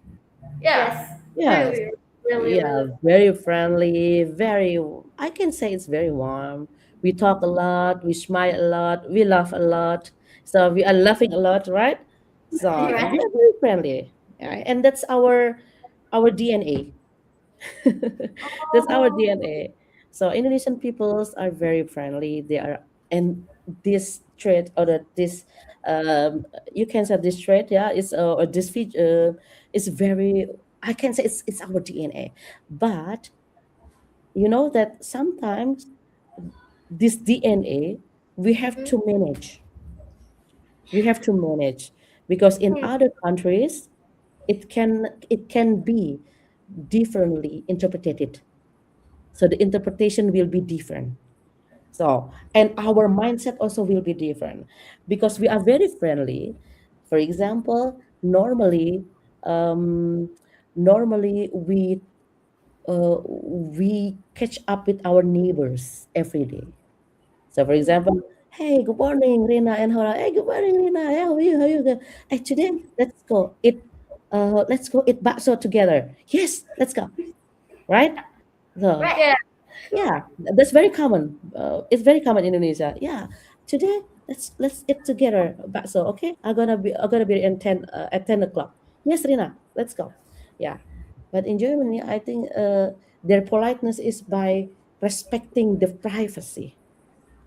Yeah. Yes. Yes. Really, really, Yeah, really. very friendly, very, I can say it's very warm. We talk a lot, we smile a lot, we laugh a lot. So we are laughing a lot, right? So we Right. are very friendly. Yeah, and that's our DNA. That's our Oh, DNA. So Indonesian peoples are very friendly. They are, and this trait or this, you can say this trait, yeah, is or this feature is very. I can say it's our DNA, but you know that sometimes this DNA we have Mhm. to manage. We have to manage because in Hmm. other countries it can be differently interpreted. So the interpretation will be different. So, and our mindset also will be different because we are very friendly. For example, um, normally we catch up with our neighbors every day. So, for example, hey, good morning, Rina and Hora. Hey, good morning, Rina. Hey, how are you? How are you? Hey, today let's go eat bakso together. Yes, let's go. Right? So right. Yeah. yeah, that's very common. It's very common in Indonesia. Yeah, today let's eat together. So okay, I'm gonna be at 10 o'clock. Yes, Rina, let's go. Yeah, but in Germany, I think their politeness is by respecting the privacy.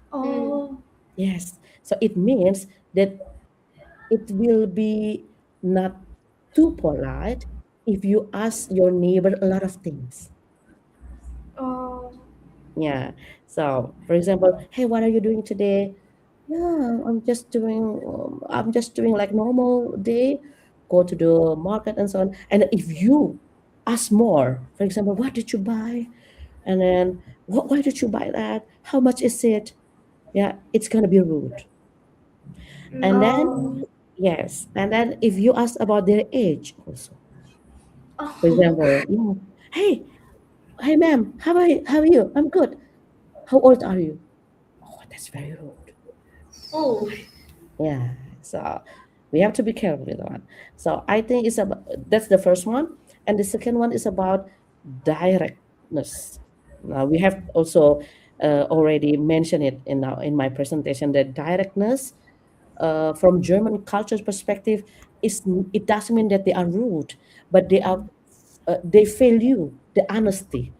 Mm. Oh, Yes, so it means that it will be not too polite if you ask your neighbor a lot of things. oh, Yeah. So, for example, hey, what are you doing today? Yeah, I'm just doing like normal day, go to the market and so on. And if you ask more, for example, what did you buy? And then why did you buy that? How much is it? Yeah, it's gonna be rude. And then oh, yes, and then if you ask about their age also, for oh, example, yeah, hey ma'am, how are you? I'm good. How old are you? Oh, that's very rude. oh, Yeah. So We have to be careful with that one. So I think it's about that's the first one, and the second one is about directness. Now we have also already mentioned it in my presentation that directness from German culture perspective is it doesn't mean that they are rude, but they value the honesty.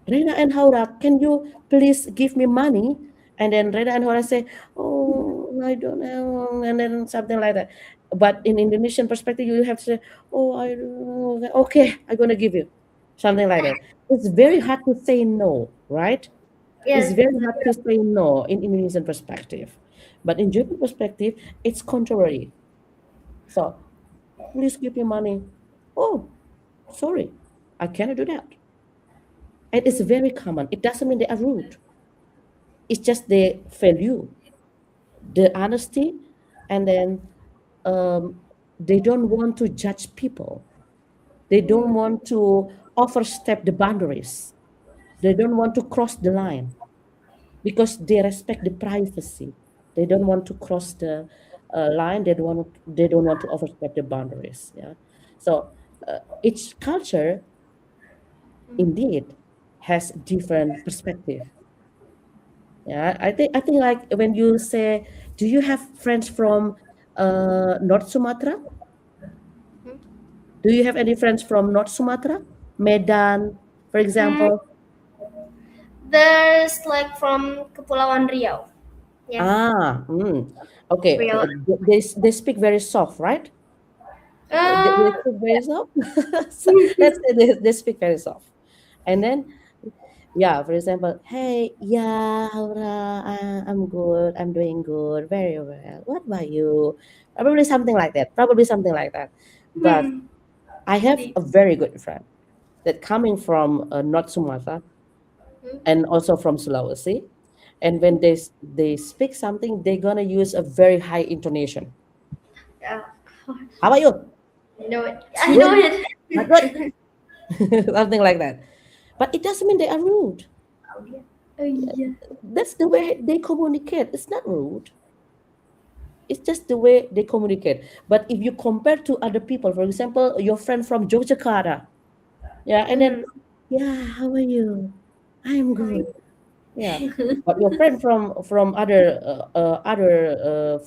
Rena and Haura, can you please give me money? And then Rena and Haura say, oh, I don't know, and then something like that. But in Indonesian perspective, you have to say, oh, I don't know. Okay, I'm gonna give you something like that. It's very hard to say no, right? It's Yes. very hard to say no in Indonesian perspective, but in German perspective, it's contrary. So please give me money. Oh, sorry, I cannot do that. And it's very common. It doesn't mean they are rude. It's just they value the honesty, and then um, they don't want to judge people. They don't want to overstep the boundaries. They don't want to cross the line because they respect the privacy. They don't want to cross the line. They don't want to overstep the boundaries. Yeah. So each culture indeed has different perspective. Yeah, I think like when you say, do you have friends from North Sumatra? Do you have any friends from North Sumatra? Medan, for Hmm, example? there's like from Kepulauan Riau. Yes. Ah, okay. Real. They speak very soft, right? They Uh, speak very soft. So let's say they speak very soft. And then, yeah, for example, hey, yeah, Aura, I'm good. I'm doing good. Very well. What about you? Probably something like that. Probably something like that. But hmm, I have indeed. a very good friend that coming from North Sumatra and also from Sulawesi. And when they speak something, they're gonna use a very high intonation. Yeah. How about you? I know it. I know Good? it. Not good? Something like that. But it doesn't mean they are rude. Oh, yeah. Oh yeah. That's the way they communicate. It's not rude. It's just the way they communicate. But if you compare to other people, for example, your friend from Yogyakarta, yeah, and then, Mhm. yeah, how are you? I'm good. Yeah, but your friend from other,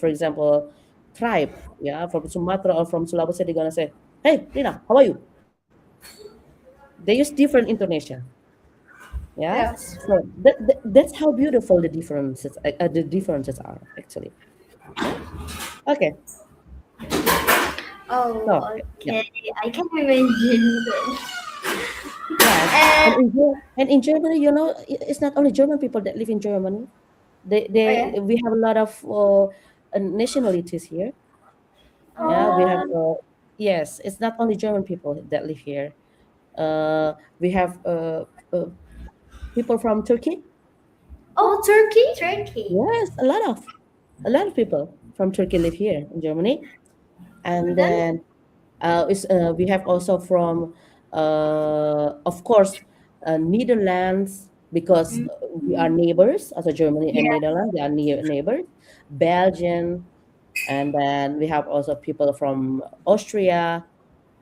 for example, tribe, yeah, from Sumatra or from Sulawesi, they're gonna say, "Hey, Rina, how are you?" They use different intonation. Yeah, Yes. so that's how beautiful the differences are actually. Yeah. Okay. Oh, So yeah. okay. I can imagine that. Yes, And and in Germany, it's not only German people that live in Germany. oh yeah. We have a lot of nationalities here. Yeah, we have Oh, yes, it's not only German people that live here. We have people from Turkey. Oh, oh, Turkey. Turkey. Yes, a lot of people from Turkey live here in Germany, and And then then we have also from, of course, Netherlands because we are neighbors, also Germany and Yeah. Netherlands, they are neighbors. Belgium, and then we have also people from Austria,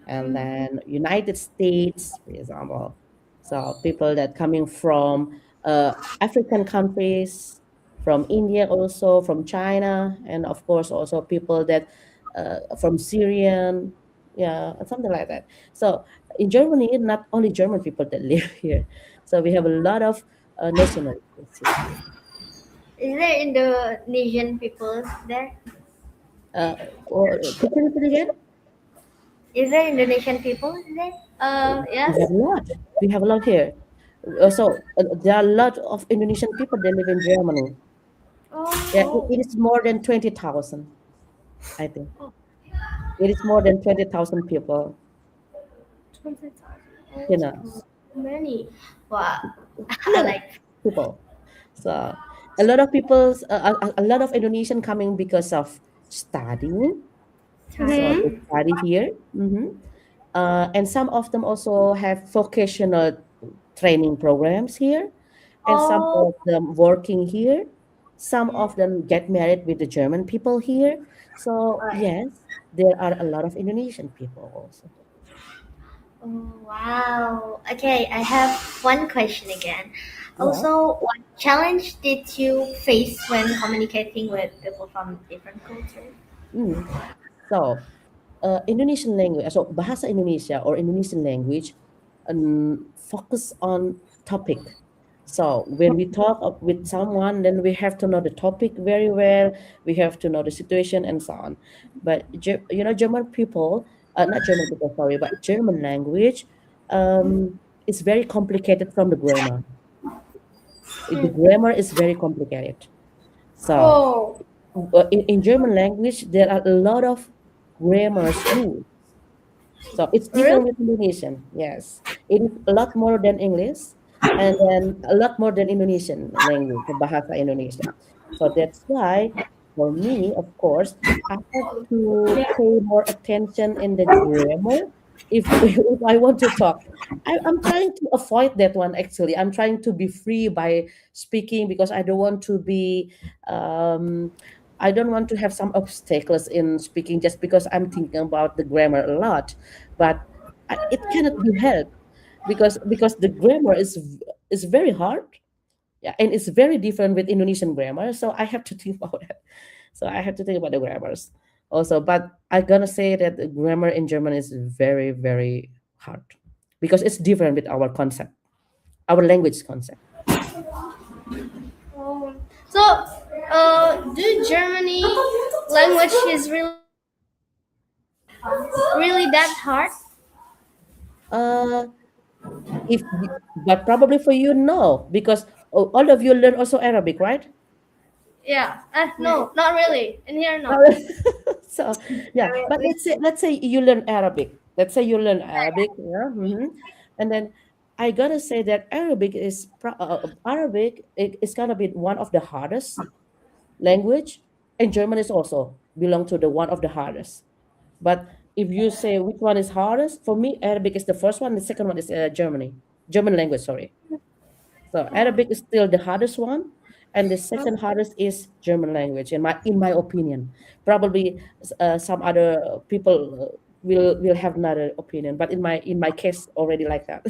and then United States, for example. So people that coming from African countries, from India also, from China, and of course also people that from Syrian, yeah, something like that. So in Germany, not only German people that live here, so we have a lot of nationalities here. Is there Indonesian people there? Could you repeat again? Is there Indonesian people there? We yes. have a lot. We have a lot here. There are a lot of Indonesian people that live in Germany. Yeah, Oh, it is more than 20,000, I think. It is more than 20,000 people, 20,000. you Oh, know, many. wow. a I lot of like. people. So a lot of Indonesian coming because of studying. So Sorry. they Mm-hmm. study here. And some of them also have vocational training programs here, and some Oh, of them working here. Some of them get married with the German people here. So Alright. yes, there are a lot of Indonesian people also. Oh, wow. Okay, I have one question again. Yeah. Also, what challenge did you face when communicating with people from different cultures? Mm. So Indonesian language, so bahasa Indonesia or Indonesian language, focus on topic. So when we talk with someone, then we have to know the topic very well. We have to know the situation and so on. But German people, not German people, sorry, but German language, is very complicated from the grammar. The grammar is very complicated. So Oh, in German language, there are a lot of grammars rules. So it's really? different with Indonesian. Yes, it is a lot more than English, and then a lot more than Indonesian language, the Bahasa Indonesia. So that's why, for me, of course, I have to pay more attention in the grammar if I want to talk. I'm trying to avoid that one actually. I'm trying to be free by speaking because I don't want to be. Um, I don't want to have some obstacles in speaking just because I'm thinking about the grammar a lot, but it cannot be helped because the grammar is very hard, yeah, and it's very different with Indonesian grammar, so I have to think about it. So I have to think about the grammars also, but I'm gonna say that the grammar in German is very very hard because it's different with our concept, our language concept. Oh. So, do Germany language is really that hard? uh but probably for you, no, because all of you learn also Arabic, right? Yeah. No, not really. In here, Oh, no. so yeah, but let's say you learn Arabic. Let's say you learn Arabic, yeah, and then I gotta say that Arabic is gonna be one of the hardest language, and German is also belong to the one of the hardest. But if you say which one is hardest, for me, Arabic is the first one. The second one is German language. Sorry. So Arabic is still the hardest one, and the second hardest is German language. In my opinion, probably some other people will have another opinion, but in my case, already like that.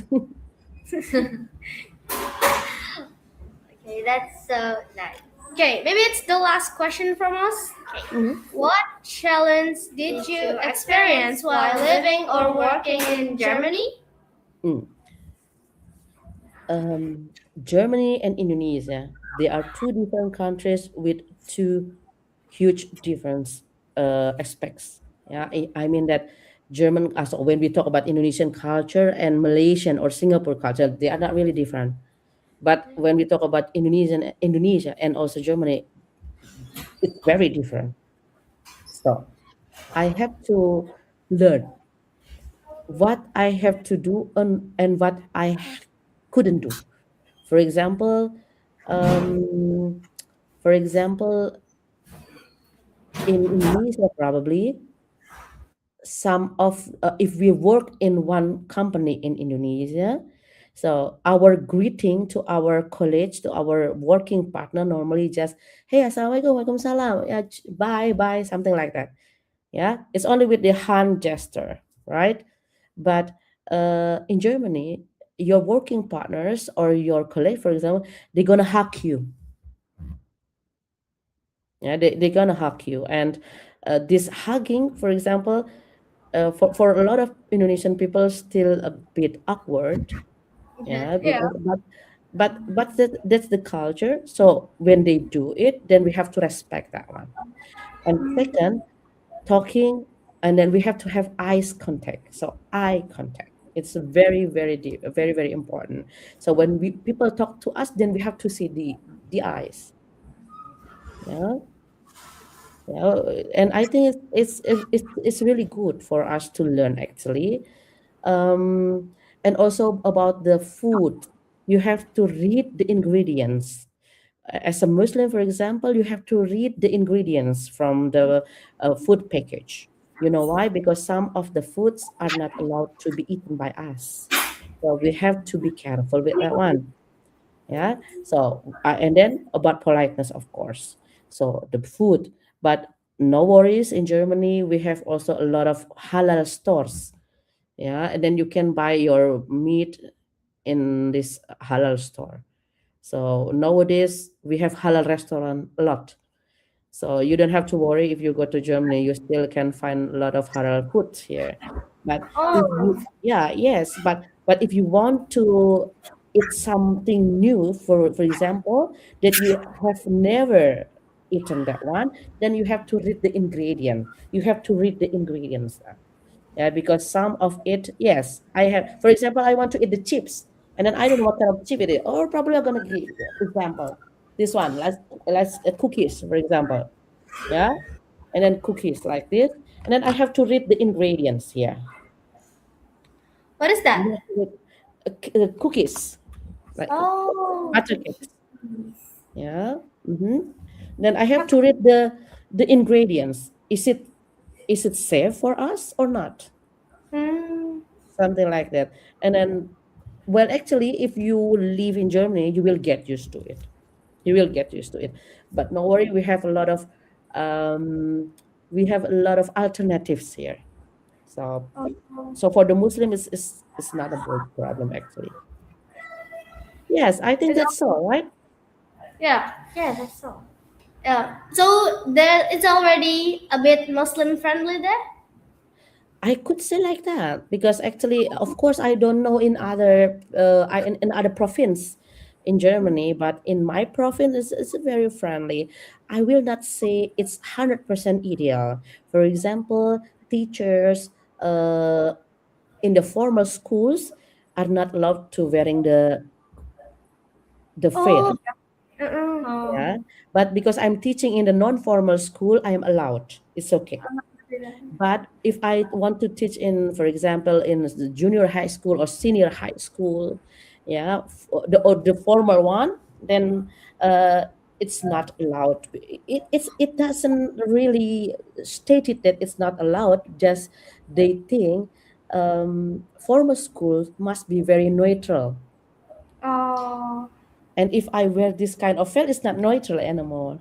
Okay, that's so nice. Okay, maybe it's the last question from us. Okay. Mhm. What challenge did you experience while living or working in Germany? Mm. Um, Germany and Indonesia, they are two different countries with two huge difference aspects. Yeah, I mean that German, as when we talk about Indonesian culture and Malaysian or Singapore culture, they are not really different. But when we talk about Indonesia and also Germany, it's very different. So I have to learn what I have to do and what couldn't do. For example, um, for example, in Indonesia, probably some of if we work in one company in Indonesia, so our greeting to our colleagues, to our working partner, normally just hey, assalamualaikum, waalaikumsalam, yeah, bye bye, something like that. Yeah, it's only with the hand gesture, right? But in Germany, your working partners or your colleague, for example, they're gonna hug you. Yeah, they're gonna hug you, and this hugging, for example, for a lot of Indonesian people, still a bit awkward. Yeah, Yeah. but that's the culture. So when they do it, then we have to respect that one. And second, talking, and then we have to have eyes contact. So eye contact. It's very very deep, very very important. So when people talk to us, then we have to see the eyes. Yeah. Yeah, and I think it's really good for us to learn actually. And also about the food, you have to read the ingredients. As a Muslim, for example, you have to read the ingredients from the food package. You know why? Because some of the foods are not allowed to be eaten by us. So we have to be careful with that one. Yeah. So and then about politeness, of course. So the food, but no worries. In Germany, we have also a lot of halal stores. Yeah, and then you can buy your meat in this halal store. So nowadays we have halal restaurant a lot. So you don't have to worry if you go to Germany, you still can find a lot of halal food here. But if Oh, you, yeah, yes, but if you want to eat something new, for example, that you have never eaten that one, then you have to read the ingredient. You have to read the ingredients. Yeah, because some of it, yes, I have. For example, I want to eat the chips, and then I don't know what kind of chip it is. Or probably I'm gonna give example this one. Let's cookies, for example. Yeah, and then cookies like this, and then I have to read the ingredients here. What is that? You have to read, cookies like oh, butter cakes. Yeah. Then I have to read the ingredients. Is it safe for us or not? mm, Something like that. And then, well, actually, if you live in Germany, you will get used to it. You will get used to it. But no worry, um, we have a lot of alternatives here. So oh, so for the Muslim, it's not a big problem actually. Yes, I think It's that's al- all right. yeah, yeah, that's all. yeah. So there, it's already a bit Muslim friendly there. I could say like that because actually, of course, I don't know in other in other province in Germany, but in my province, it's very friendly. I will not say it's 100% ideal. For example, teachers in the formal schools are not allowed to wearing the Oh, veil. mm-mm. Oh, Yeah, but because I'm teaching in the non-formal school, I am allowed. It's okay. But if I want to teach in, for example, in the junior high school or senior high school, yeah, the former one, then it's not allowed. It doesn't really state it that it's not allowed. Just they think formal schools must be very neutral. Oh, And if I wear this kind of veil, it's not neutral anymore.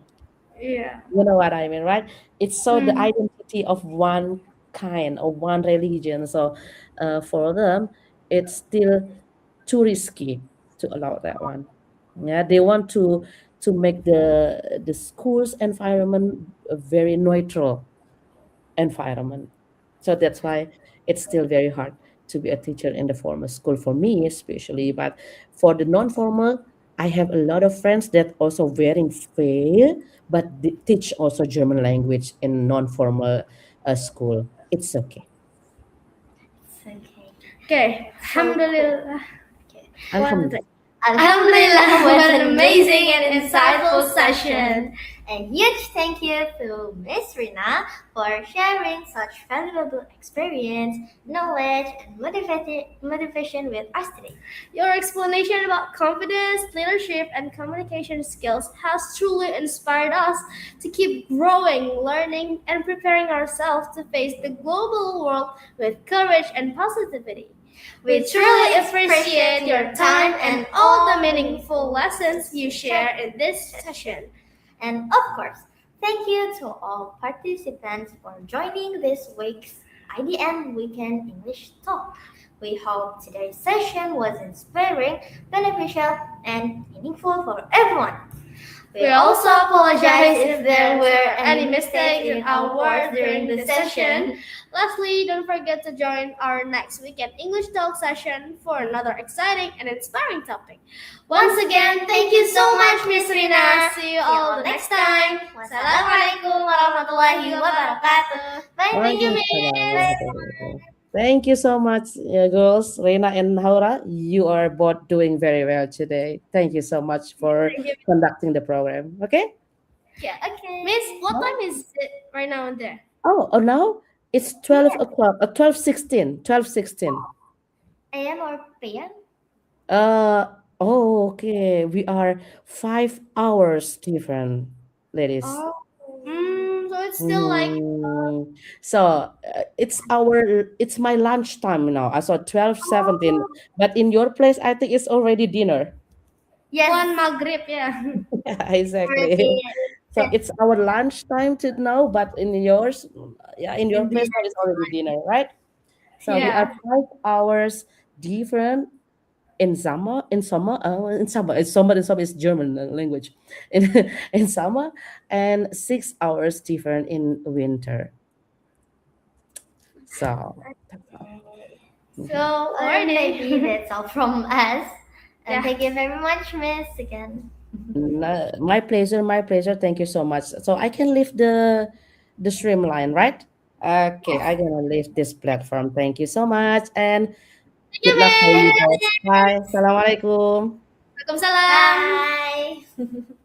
yeah. You know what I mean, right? It's so the Mm. identity of one kind or one religion. So for them, it's still too risky to allow that one. Yeah, they want to make the school's environment a very neutral environment. So that's why it's still very hard to be a teacher in the formal school for me, especially. But for the non-formal, I have a lot of friends that also wearing veil, but they teach also German language in non-formal school. It's okay. it's okay. Okay. So cool. Alhamdulillah. Okay. One, two, three. Alhamdulillah. Alhamdulillah, what an amazing and insightful session. And huge thank you to Miss Rina for sharing such valuable experience, knowledge, and motivation with us today. Your explanation about confidence, leadership, and communication skills has truly inspired us to keep growing, learning, and preparing ourselves to face the global world with courage and positivity. We truly appreciate your time and all the meaningful lessons you share in this session. And of course, thank you to all participants for joining this week's IDN Weekend English Talk. We hope today's session was inspiring, beneficial, and meaningful for everyone. We also apologize if there were any mistakes in our words during the session. Lastly, don't forget to join our next weekend English Talk session for another exciting and inspiring topic. Once again, thank you so much, Miss Rina. See you all the next time. Wassalamualaikum warahmatullahi wabarakatuh. Bye, Thank you, Waalaikumsalam Miss. warahmatullahi wabarakatuh. Thank you so much, girls. Reina and Haura, you are both doing very well today. Thank you so much for Thank you. conducting the program. Okay? Yeah. Okay. Miss, what time is it right now in there? Now it's 12 o'clock, 12:16, 12:16. AM or PM? Uh, oh, okay. We are 5 hours different, ladies. Oh, So it's still like Mm, so it's my lunchtime now. I saw 12:17, but in your place, I think it's already dinner. Yes. One maghrib, yeah. Yeah, exactly. Already So it's our lunch time to now, but in yours, yeah, in your in place now dinner. it's already dinner, right? So we are Yeah. 5 hours different in summer. In summer is German language. In summer, and 6 hours different in winter. So that's all. So Mhm. maybe that's all from us. And Yeah. thank you very much, Miss, again. My pleasure, my pleasure. Thank you so much. So I can leave the streamline, right? Okay, I'm gonna leave this platform. Thank you so much, and Thank you, good luck for Thank you Miss. you, guys. Bye. Miss. Assalamualaikum. Waalaikumsalam. Bye.